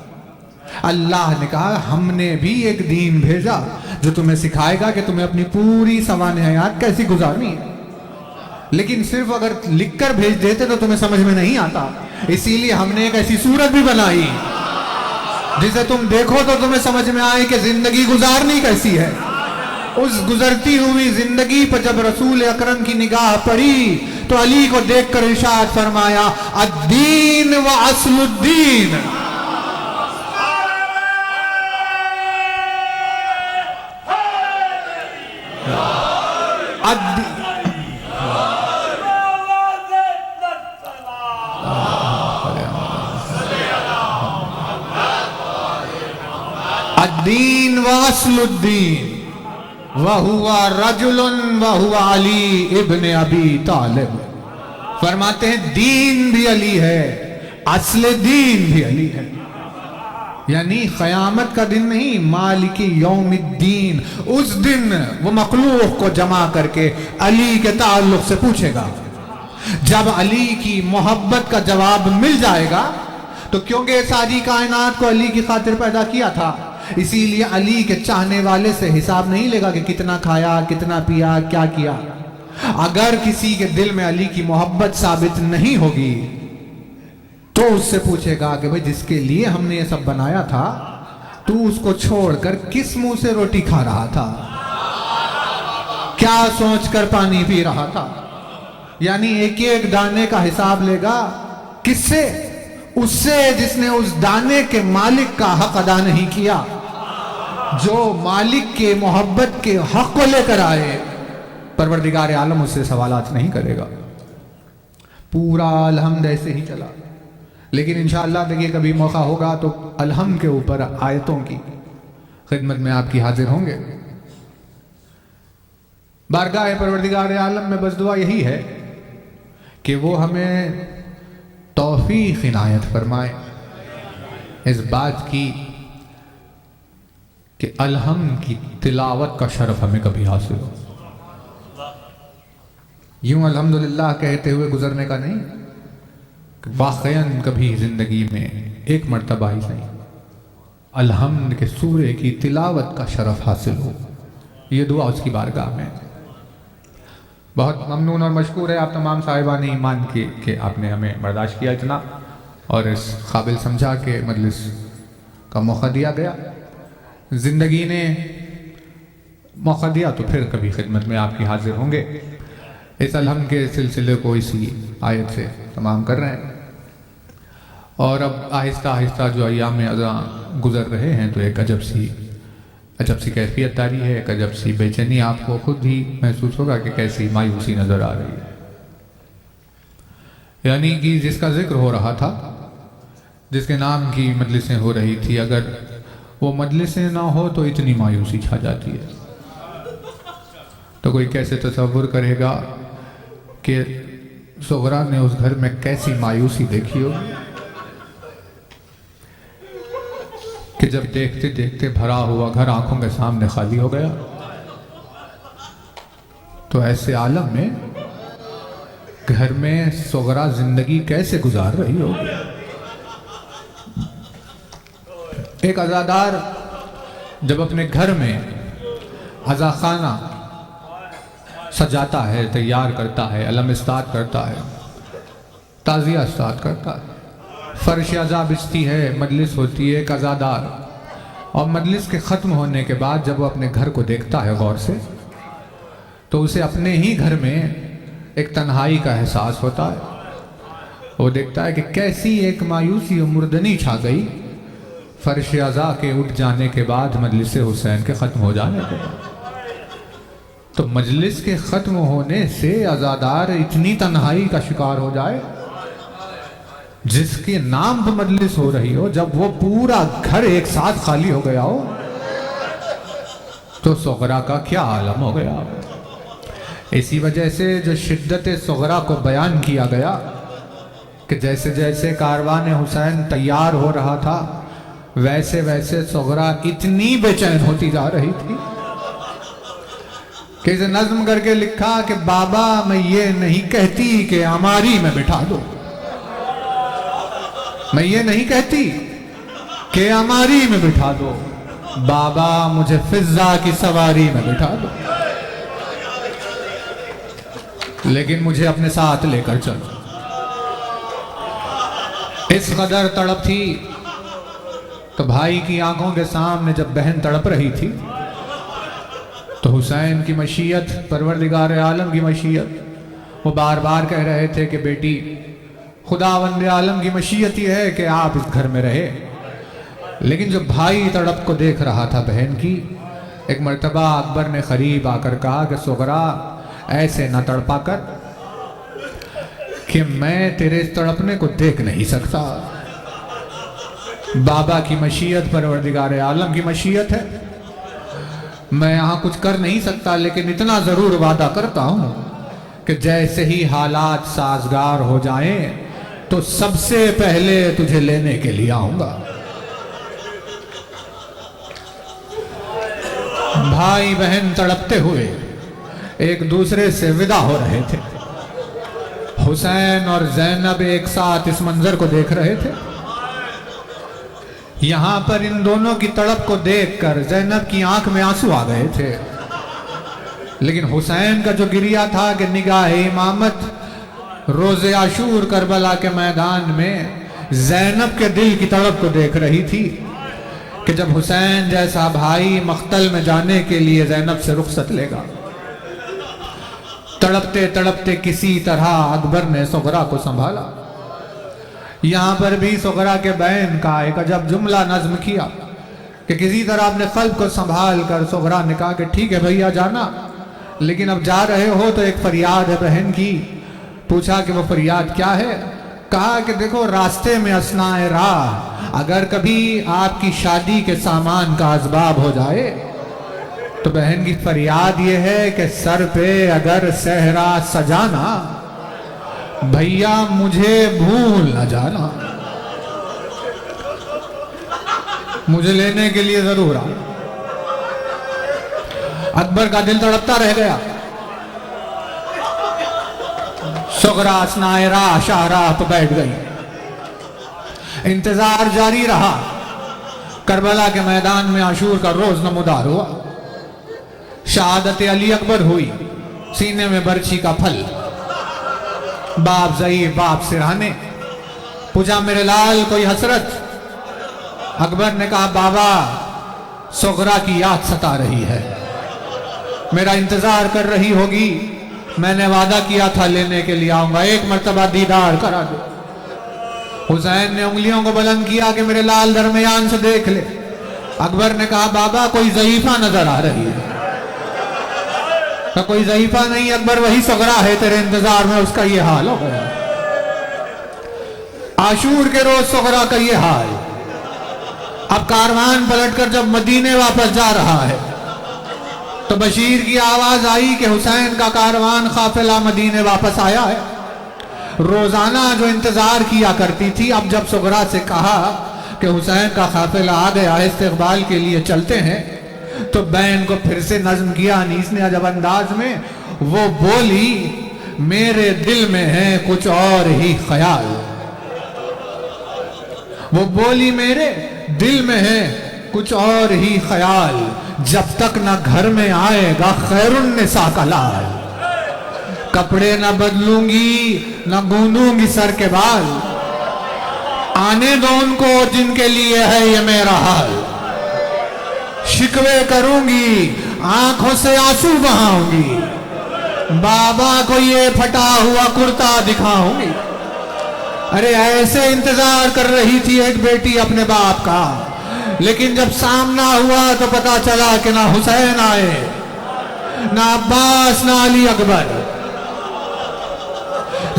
اللہ نے کہا ہم نے بھی ایک دین بھیجا جو تمہیں سکھائے گا کہ تمہیں اپنی پوری سوانح حیات کیسی گزارنی ہے. لیکن صرف اگر لکھ کر بھیج دیتے تو تمہیں سمجھ میں نہیں آتا. اسی لیے ہم نے ایک ایسی صورت بھی بنائی جسے تم دیکھو تو تمہیں سمجھ میں آئے کہ زندگی گزارنی کیسی ہے. اس گزرتی ہوئی زندگی پر جب رسول اکرم کی نگاہ پڑی تو علی کو دیکھ کر ارشاد فرمایا الدین و اصل الدین. الدین و اصل الدین وَهُوَ رَجُلٌ وَهُوَ عَلِي ابن ابی طالب. فرماتے ہیں دین بھی علی ہے، اصل دین بھی علی ہے. یعنی قیامت کا دن نہیں، مالک یوم الدین. اس دن وہ مخلوق کو جمع کر کے علی کے تعلق سے پوچھے گا. جب علی کی محبت کا جواب مل جائے گا تو کیونکہ ساری کائنات کو علی کی خاطر پیدا کیا تھا، اسی لیے علی کے چاہنے والے سے حساب نہیں لے گا کہ کتنا کھایا، کتنا پیا، کیا کیا. اگر کسی کے دل میں علی کی محبت ثابت نہیں ہوگی تو اس سے پوچھے گا کہ بھئی جس کے لیے ہم نے یہ سب بنایا تھا تو اس کو چھوڑ کر کس منہ سے روٹی کھا رہا تھا، کیا سوچ کر پانی پی رہا تھا. یعنی ایک ایک دانے کا حساب لے گا. کس سے؟ اس سے جس نے اس دانے کے مالک کا حق ادا نہیں کیا. جو مالک کے محبت کے حق کو لے کر آئے، پروردگار عالم اس سے سوالات نہیں کرے گا. پورا الحمد ایسے ہی چلا. لیکن انشاءاللہ دیکھیے کبھی موقع ہوگا تو الحمد کے اوپر آیتوں کی خدمت میں آپ کی حاضر ہوں گے. بارگاہ پروردگار عالم میں بس دعا یہی ہے کہ وہ ہمیں توفیق عنایت فرمائے اس بات کی کہ الحمد کی تلاوت کا شرف ہمیں کبھی حاصل ہو. یوں الحمدللہ کہتے ہوئے گزرنے کا نہیں، کہ واقعاً کبھی زندگی میں ایک مرتبہ ہی صحیح الحمد کے سورے کی تلاوت کا شرف حاصل ہو. یہ دعا اس کی بارگاہ میں. بہت ممنون اور مشکور ہے آپ تمام صاحبان ایمان کی کہ آپ نے ہمیں برداشت کیا اتنا اور اس قابل سمجھا کہ مجلس کا موقع دیا گیا. زندگی نے موقع دیا تو پھر کبھی خدمت میں آپ کی حاضر ہوں گے. اس الحمد کے سلسلے کو اسی آیت سے تمام کر رہے ہیں. اور اب آہستہ آہستہ جو ایام اذاں گزر رہے ہیں تو ایک عجب سی کیفیت تاری ہے، ایک عجب سی بے چینی آپ کو خود ہی محسوس ہوگا کہ کیسی مایوسی نظر آ رہی ہے. یعنی کہ جس کا ذکر ہو رہا تھا، جس کے نام کی مجلسیں ہو رہی تھی، اگر وہ مجلسیں نہ ہو تو اتنی مایوسی چھا جاتی ہے. تو کوئی کیسے تصور کرے گا کہ صغرا نے اس گھر میں کیسی مایوسی دیکھی ہوگی کہ جب دیکھتے دیکھتے بھرا ہوا گھر آنکھوں کے سامنے خالی ہو گیا. تو ایسے عالم میں گھر میں صغرا زندگی کیسے گزار رہی ہوگی. ایک عزادار جب اپنے گھر میں عزاخانہ سجاتا ہے، تیار کرتا ہے، علم استاد کرتا ہے تعزیہ اسٹارٹ کرتا ہے۔ فرش عزا بچتی ہے، مجلس ہوتی ہے ایک عزادار، اور مجلس کے ختم ہونے کے بعد جب وہ اپنے گھر کو دیکھتا ہے غور سے تو اسے اپنے ہی گھر میں ایک تنہائی کا احساس ہوتا ہے۔ وہ دیکھتا ہے کہ کیسی ایک مایوسی و مردنی چھا گئی فرش عزا کے اٹھ جانے کے بعد، مجلس حسین کے ختم ہو جانے کے بعد۔ تو مجلس کے ختم ہونے سے عزادار اتنی تنہائی کا شکار ہو جائے، جس کے نام پہ مجلس ہو رہی ہو، جب وہ پورا گھر ایک ساتھ خالی ہو گیا ہو، تو صغرا کا کیا عالم ہو گیا۔ اسی وجہ سے جو شدت صغرا کو بیان کیا گیا کہ جیسے جیسے کاروان حسین تیار ہو رہا تھا، ویسے ویسے صغرا اتنی بے چین ہوتی جا رہی تھی کہ اسے نظم کر کے لکھا کہ بابا میں یہ نہیں کہتی کہ ہماری میں بٹھا دو، میں یہ نہیں کہتی کہ ہماری میں بٹھا دو، بابا مجھے فضا کی سواری میں بٹھا دو، لیکن مجھے اپنے ساتھ لے کر چلو۔ اس قدر تڑپ تھی تو بھائی کی آنکھوں کے سامنے جب بہن تڑپ رہی تھی تو حسین کی مشیت، پروردگار عالم کی مشیت، وہ بار بار کہہ رہے تھے کہ بیٹی خداوند عالم کی مشیت یہ ہے کہ آپ اس گھر میں رہے، لیکن جو بھائی تڑپ کو دیکھ رہا تھا بہن کی، ایک مرتبہ اکبر نے قریب آ کر کہا کہ صغرا ایسے نہ تڑپا کر کہ میں تیرے اس تڑپنے کو دیکھ نہیں سکتا، بابا کی مشیت، پروردگار عالم کی مشیت ہے، میں یہاں کچھ کر نہیں سکتا، لیکن اتنا ضرور وعدہ کرتا ہوں کہ جیسے ہی حالات سازگار ہو جائیں تو سب سے پہلے تجھے لینے کے لیے آؤں گا۔ بھائی بہن تڑپتے ہوئے ایک دوسرے سے ودا ہو رہے تھے۔ حسین اور زینب ایک ساتھ اس منظر کو دیکھ رہے تھے۔ یہاں پر ان دونوں کی تڑپ کو دیکھ کر زینب کی آنکھ میں آنسو آ گئے تھے، لیکن حسین کا جو گریہ تھا کہ نگاہ امامت روز عاشور کربلا کے میدان میں زینب کے دل کی تڑپ کو دیکھ رہی تھی کہ جب حسین جیسا بھائی مقتل میں جانے کے لیے زینب سے رخصت لے گا۔ تڑپتے تڑپتے کسی طرح اکبر نے صغرا کو سنبھالا۔ یہاں پر بھی صغرا کے بین کا ایک عجب جملہ نظم کیا کہ کسی طرح اپنے قلب کو سنبھال کر صغرا نے کہا کہ ٹھیک ہے بھیا جانا، لیکن اب جا رہے ہو تو ایک فریاد ہے بہن کی۔ پوچھا کہ وہ فریاد کیا ہے؟ کہا کہ دیکھو راستے میں اثناء راہ اگر کبھی آپ کی شادی کے سامان کا اسباب ہو جائے تو بہن کی فریاد یہ ہے کہ سر پہ اگر صحرا سجانا، بھیا مجھے بھول نہ جانا، مجھے لینے کے لیے ضرور آ۔ اکبر کا دل تڑپتا رہ گیا۔ صغرا اثناء راہ شاہراہ پہ بیٹھ گئی۔ انتظار جاری رہا۔ کربلا کے میدان میں عاشور کا روز نمودار ہوا۔ شہادت علی اکبر ہوئی، سینے میں برچھی کا پھل، باپ ضعیف باپ سرہانے۔ پوچھا میرے لال کوئی حسرت؟ اکبر نے کہا بابا صغرا کی یاد ستا رہی ہے، میرا انتظار کر رہی ہوگی، میں نے وعدہ کیا تھا لینے کے لیے آؤں گا، ایک مرتبہ دیدار کرا دو۔ حسین نے انگلیوں کو بلند کیا کہ میرے لال درمیان سے دیکھ لے۔ اکبر نے کہا بابا کوئی ضعیفہ نظر آ رہی ہے۔ کہا کوئی ضعیفہ نہیں اکبر، وہی صغرا ہے، تیرے انتظار میں اس کا یہ حال ہو گیا۔ عاشور کے روز صغرا کا یہ حال۔ اب کاروان پلٹ کر جب مدینے واپس جا رہا ہے تو بشیر کی آواز آئی کہ حسین کا کاروان قافلہ مدینے واپس آیا ہے۔ روزانہ جو انتظار کیا کرتی تھی، اب جب صغرا سے کہا کہ حسین کا قافلہ آ گیا ہے، استقبال کے لیے چلتے ہیں، تو بین کو پھر سے نظم کیا انیس نے عجب انداز میں۔ وہ بولی میرے دل میں ہے کچھ اور ہی خیال، وہ بولی میرے دل میں ہے کچھ اور ہی خیال، جب تک نہ گھر میں آئے گا خیر النساء کا لال، کپڑے نہ بدلوں گی نہ گوندوں گی سر کے بال، آنے دو ان کو جن کے لیے ہے یہ میرا حال، شکوے کروں گی آنکھوں سے آنسو بہاؤں گی، بابا کو یہ پھٹا ہوا کرتا دکھاؤں گی۔ ارے ایسے انتظار کر رہی تھی ایک بیٹی اپنے باپ کا، لیکن جب سامنا ہوا تو پتا چلا کہ نہ حسین آئے، نہ عباس، نہ علی اکبر۔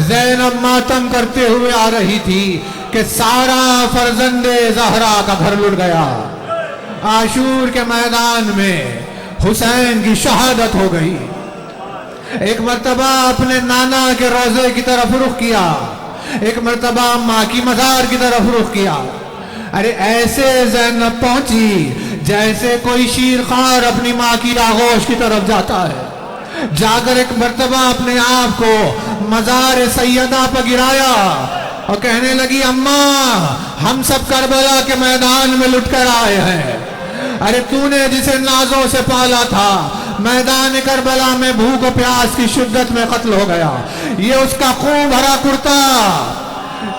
زینب ماتم کرتے ہوئے آ رہی تھی کہ سارا فرزند زہرا کا گھر لٹ گیا، عاشور کے میدان میں حسین کی شہادت ہو گئی۔ ایک مرتبہ اپنے نانا کے روضے کی طرف رخ کیا، ایک مرتبہ ماں کی مزار کی طرف رخ کیا۔ ارے ایسے زینب پہنچی جیسے کوئی شیرخوار اپنی ماں کی آغوش کی طرف جاتا ہے، جا کر ایک مرتبہ اپنے آپ کو مزار سیدہ پر گرایا اور کہنے لگی اماں ہم سب کربلا کے میدان میں لٹ کر آئے ہیں، ارے تو نے جسے نازوں سے پالا تھا میدان کربلا میں بھوک و پیاس کی شدت میں قتل ہو گیا، یہ اس کا خون بھرا کرتا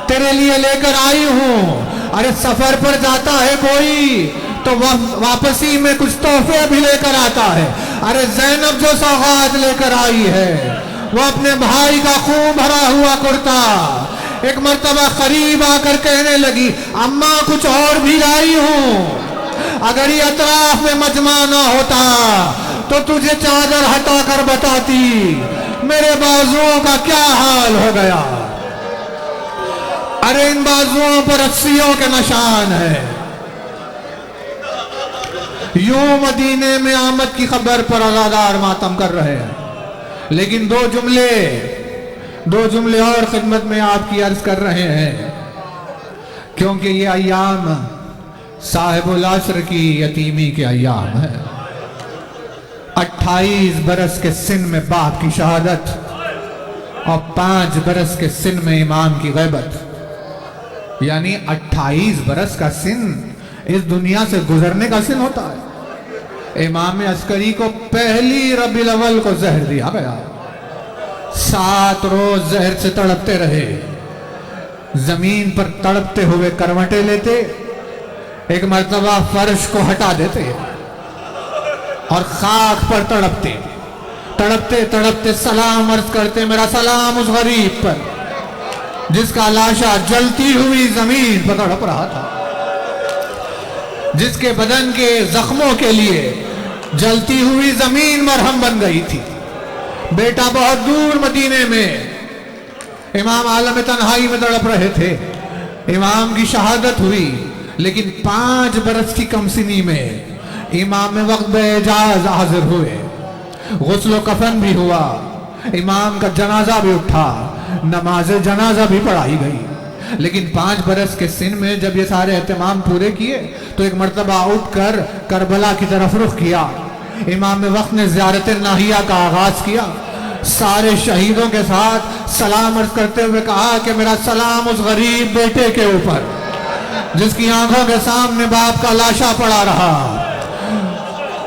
تیرے لیے لے کر آئی ہوں۔ ارے سفر پر جاتا ہے کوئی تو واپسی میں کچھ تحفے بھی لے کر آتا ہے، ارے زینب جو سوغات لے کر آئی ہے وہ اپنے بھائی کا خون بھرا ہوا کرتا۔ ایک مرتبہ قریب آ کر کہنے لگی اماں کچھ اور بھی لائی ہوں، اگر یہ اطراف میں مجمع نہ ہوتا تو تجھے چادر ہٹا کر بتاتی میرے بازوؤں کا کیا حال ہو گیا۔ ارے ان بازوؤں پر رسیوں کے نشان ہے۔ یوں مدینے میں آمد کی خبر پر عزادار ماتم کر رہے ہیں، لیکن دو جملے اور خدمت میں آپ کی عرض کر رہے ہیں، کیونکہ یہ ایام صاحب العصر کی یتیمی کے ایام ہے۔ 28 برس کے سن میں باپ کی شہادت اور 5 برس کے سن میں امام کی غیبت، یعنی 28 برس کا سن اس دنیا سے گزرنے کا سن ہوتا ہے۔ امام عسکری کو پہلی ربیع الاول کو زہر دیا گیا، 7 روز زہر سے تڑپتے رہے، زمین پر تڑپتے ہوئے کروٹیں لیتے، ایک مرتبہ فرش کو ہٹا دیتے اور خاک پر تڑپتے سلام عرض کرتے میرا سلام اس غریب پر جس کا لاشا جلتی ہوئی زمین پر تڑپ رہا تھا، جس کے بدن کے زخموں کے لیے جلتی ہوئی زمین مرہم بن گئی تھی۔ بیٹا بہت دور مدینے میں، امام عالم تنہائی میں تڑپ رہے تھے، امام کی شہادت ہوئی، لیکن 5 برس کی کم سنی میں امام وقت بے اجاز حاضر ہوئے، غسل و کفن بھی ہوا، امام کا جنازہ بھی اٹھا، نماز جنازہ بھی پڑھائی گئی۔ لیکن 5 برس کے سن میں جب یہ سارے اہتمام پورے کیے تو ایک مرتبہ اٹھ کر کربلا کی طرف رخ کیا، امام وقت نے زیارت ناہیہ کا آغاز کیا، سارے شہیدوں کے ساتھ سلام عرض کرتے ہوئے کہا کہ میرا سلام اس غریب بیٹے کے اوپر جس کی آنکھوں کے سامنے باپ کا لاشا پڑا رہا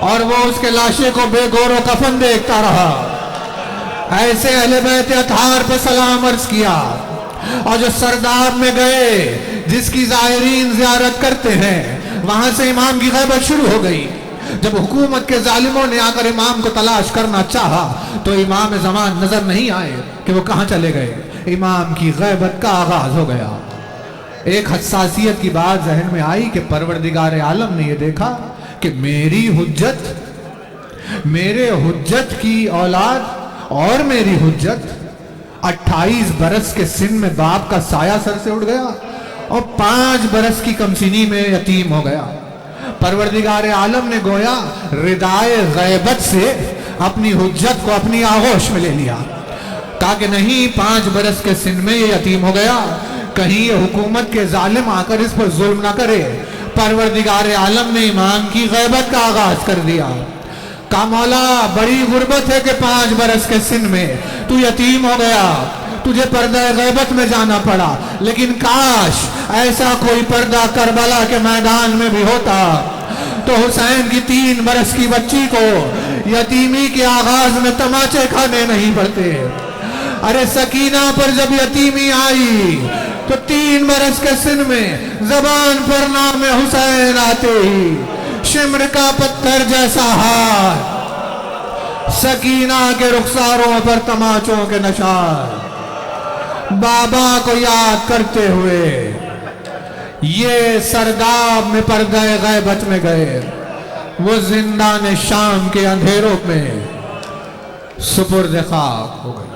اور وہ اس کے لاشے کو بے گور و کفن دیکھتا رہا۔ ایسے اہل بیت اطہار پہ سلام عرض کیا، اور جو سرداب میں گئے جس کی زائرین زیارت کرتے ہیں وہاں سے امام کی غیبت شروع ہو گئی۔ جب حکومت کے ظالموں نے آ کر امام کو تلاش کرنا چاہا تو امام زمان نظر نہیں آئے کہ وہ کہاں چلے گئے، امام کی غیبت کا آغاز ہو گیا۔ ایک حساسیت کی بات ذہن میں آئی کہ پروردگار عالم نے یہ دیکھا کہ میری حجت کی اولاد اور میری حجت 28 برس کے سن میں باپ کا سایہ سر سے اٹھ گیا اور 5 برس کی کمسنی میں یتیم ہو گیا۔ پروردگار عالم نے گویا ردائے غیبت سے اپنی حجت کو اپنی آغوش میں لے لیا، کہا کہ نہیں 5 برس کے سن میں یہ یتیم ہو گیا، کہیں یہ حکومت کے ظالم آ کر اس پر ظلم نہ کرے۔ پروردگار عالم نے امام کی غیبت کا آغاز کر دیا، کہا مولا بڑی غربت ہے کہ 5 برس کے سن میں تو یتیم ہو گیا، تجھے پردہ غیبت میں جانا پڑا، لیکن کاش ایسا کوئی پردہ کربلا کے میدان میں بھی ہوتا تو حسین کی 3 برس کی بچی کو یتیمی کے آغاز میں تماچے کھانے نہیں پڑتے۔ ارے سکینہ پر جب یتیمی آئی تو 3 برس کے سن میں زبان پر نام حسین آتے ہی شمر کا پتھر جیسا ہاتھ، سکینہ کے رخساروں پر تماچوں کے نشان، بابا کو یاد کرتے ہوئے یہ سرداب میں پردہ غیبت میں گئے، وہ زندان شام کے اندھیروں میں سپرد خاک ہو گئے۔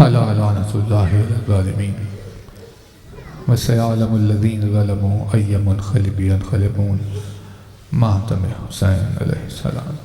ألا لعنة الله على الظالمين وسيعلم الذين ظلموا أي منقلب ينقلبون ماتم حسين عليه السلام.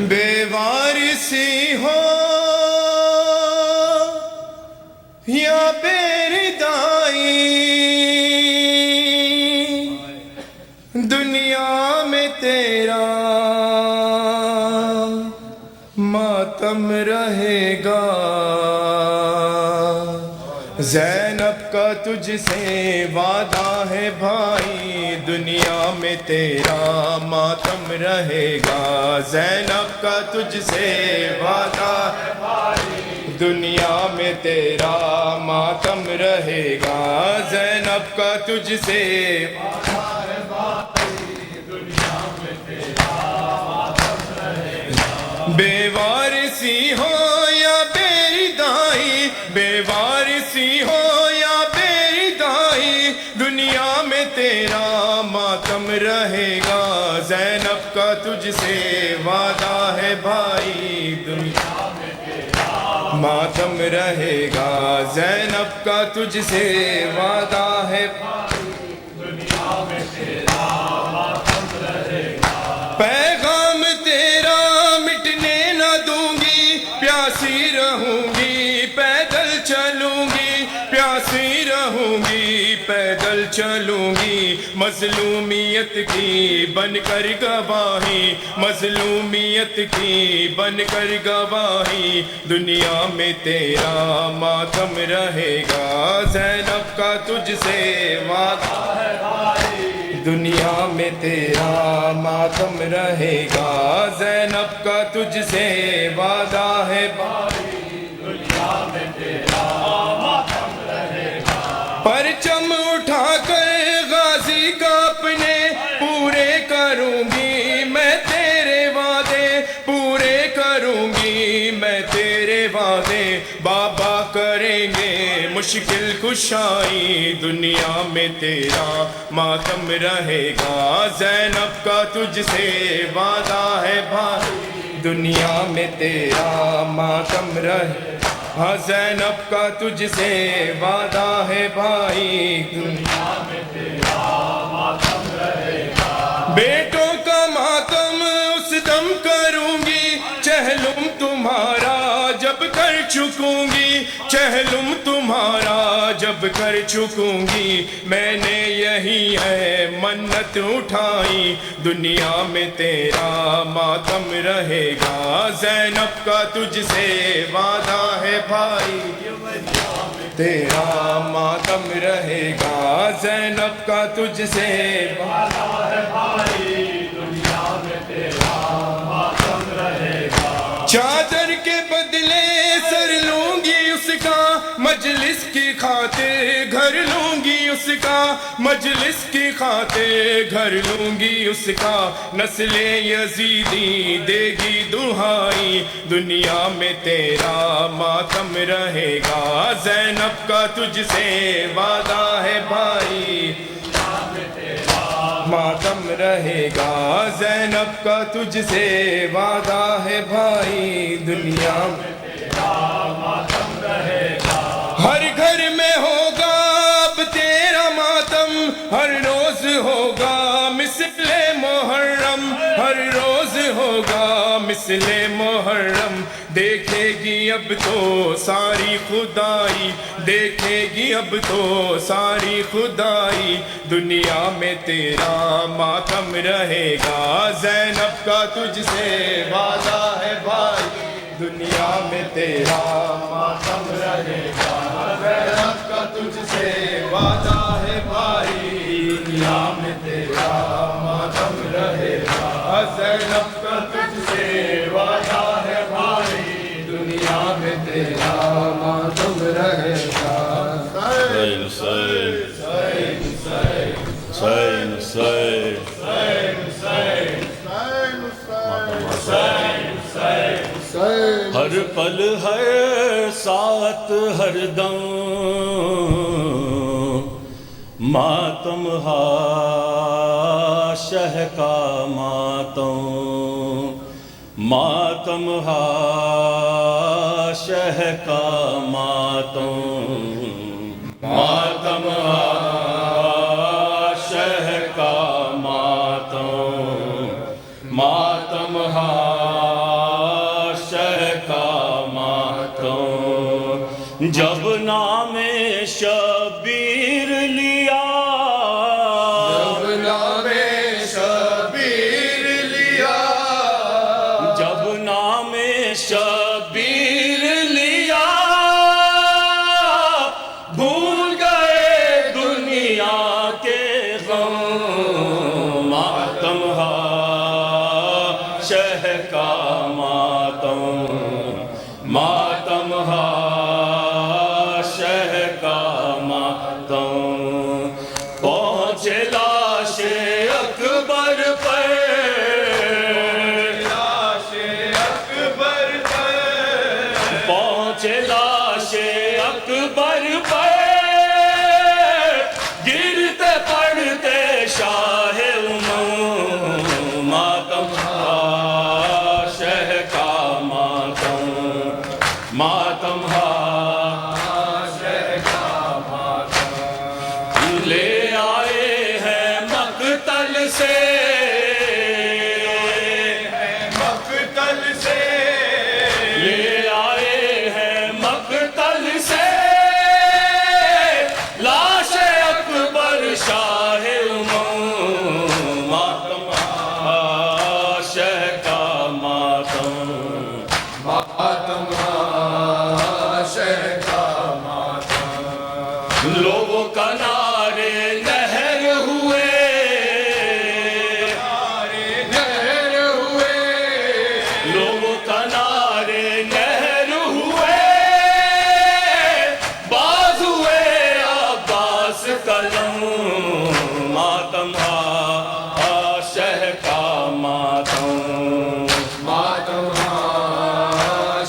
بے وارثی ہو یا بے ردائی، دنیا میں تیرا ماتم رہے گا، زینب کا تجھ سے وعدہ ہے بھائی، دنیا میں تیرا ماتم رہے گا، زینب کا تجھ سے وعدہ ہے بھائی، دنیا میں تیرا ماتم رہے گا، زینب کا تجھ سے وعدہ ہے بھائی، دنیا میں تیرا ماتم رہے گا، بے وارثی ہو یا بے ردائی، بے وارثی ہو یا بے ردائی، دنیا میں تیرا ماتم رہے گا، زینب کا تجھ سے وعدہ ہے بھائی، دنیا میں تیرا ماتم رہے گا، زینب کا تجھ سے وعدہ ہے بھائی، دنیا میں تیرا ماتم رہے گا، پیغام تیرا مٹنے نہ دوں گی، پیاسی رہوں گی پیدل چلوں گی، پیاسی رہوں گی پیدل چلوں گی، مظلومیت کی بن کر گواہی، مظلومیت کی بن کر گواہی، دنیا میں تیرا ماتم رہے گا، زینب کا تجھ سے وعدہ ہے بھائی، دنیا میں تیرا ماتم رہے گا، زینب کا تجھ سے وعدہ ہے بھائی، دنیا میں تیرا ماتم رہے گا، پرچم اٹھا کر غازی کا اپنے پورے کروں گی، میں تیرے وعدے پورے کروں گی، میں تیرے وعدے، بابا کریں گے مشکل کشائی، دنیا میں تیرا ماتم رہے گا، زینب کا تجھ سے وعدہ ہے بھائی، دنیا میں تیرا ماتم رہے گا، زینب کا تجھ سے وعدہ ہے بھائی، دنیا میں تیرا ماتم رہے گا، بیٹوں کا ماتم اس دم کروں گی، چہلم تمہارا جب کر چکوں گی، چہلم تمہارا جب کر چکوں گی، میں نے یہی ہے منت اٹھائی، دنیا میں تیرا ماتم رہے گا، زینب کا تجھ سے وعدہ ہے بھائی، دنیا میں تیرا ماتم رہے گا، زینب کا تجھ سے وعدہ ہے بھائی، دنیا میں تیرا ماتم رہے گا۔ چادر کے بدلے سر لوں گی اس کا، مجلس کی خاطر گھر لوں گی اس کا، مجلس کی خاطر گھر لوں گی اس کا، نسل یزیدی دے گی دہائی، دنیا میں تیرا ماتم رہے گا، زینب کا تجھ سے وعدہ ہے بھائی، ماتم رہے گا، زینب کا تجھ سے وعدہ ہے بھائی، دنیا میں تیرا ماتم رہے گا۔ ہر گھر میں ہوگا اب تیرا ماتم، ہر روز ہوگا مثل محرم، ہر روز ہوگا مثل محرم، دیکھے گی اب تو ساری خدائی، دیکھے گی اب تو ساری خدائی، دنیا میں تیرا ماتم رہے گا، زینب کا تجھ سے وعدہ ہے بھائی، دنیا میں تیرا ماتم رہے گا، زینب کا تجھ سے وعدہ ہے بھائی، دنیا میں تیرا ماتم رہے گا، زینب کا تجھ سے وعدہ ہے بھائی، دنیا میں تیرا ماتم رہے گا۔ حسین حسین حسین ہر پل ہر ساتھ ہر دم ماتم ہا شہ کا ماتم، ماتم ہا شہ کا ماتم، ماتم ہا شہ کا ماتم، ماتم ہا شہ کا ماتم، جب نام شبیر لیا، جب نام شبیر لیا، جب نام شبیر لیا، بھول گئے دنیا کے غم، ماتم ہا شہ کا ماتم، ماتم ہا شہ کا ماتم، پہنچے لاش اکبر پر، لاش اکبر پر، پہنچے لاش اکبر پر، گرتے پڑتے شاہ امم، ماتم ہا شہ کا ماتم، ماتم ہا شہ کا ماتم، لے آئے ہیں مقتل سے، مقتل سے، لے آئے ہیں مقتل سے، لاش اکبر شاہ امم، ماتم ہا شہ کا ماتم، ماتم شہ کا ماتم، لوگوں کا نعرے نہر ہوئے، نہر ہوئے، لوگوں کا نعرے نہر ہوئے، باز ہوئے عباس قلم، ماتم ہا شہ کا ماتم، ماتم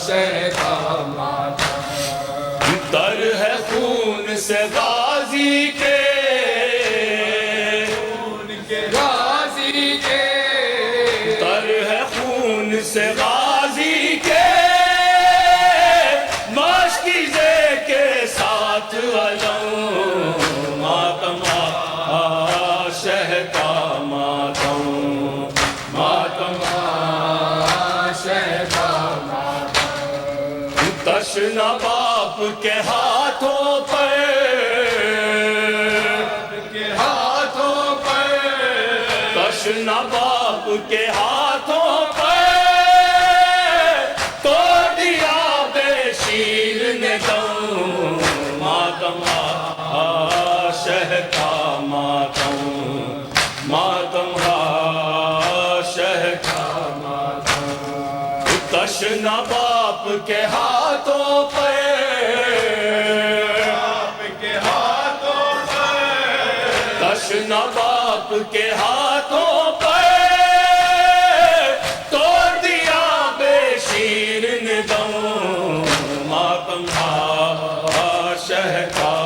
شہ کا ماتم، تر ہے خون سے غازی کے، غازی کے، تر ہے خون سے غازی کے، مشکیزے کے ساتھ علم، ماتم ہا شہ کا ماتم، ماتم شہ کا ماتم، تشنا باپ کے ہاتھوں پر، کے ہاتھوں پر، تشنا باپ کے ہاتھوں پر، توڑ دیا بے شیر نے دم، ماتم شہ کا ماتم تشنا باپ کے ہاتھوں پہ تشنا باپ کے ہاتھوں پہ توڑ دیا بے شیر نے دم ماتم شہ کا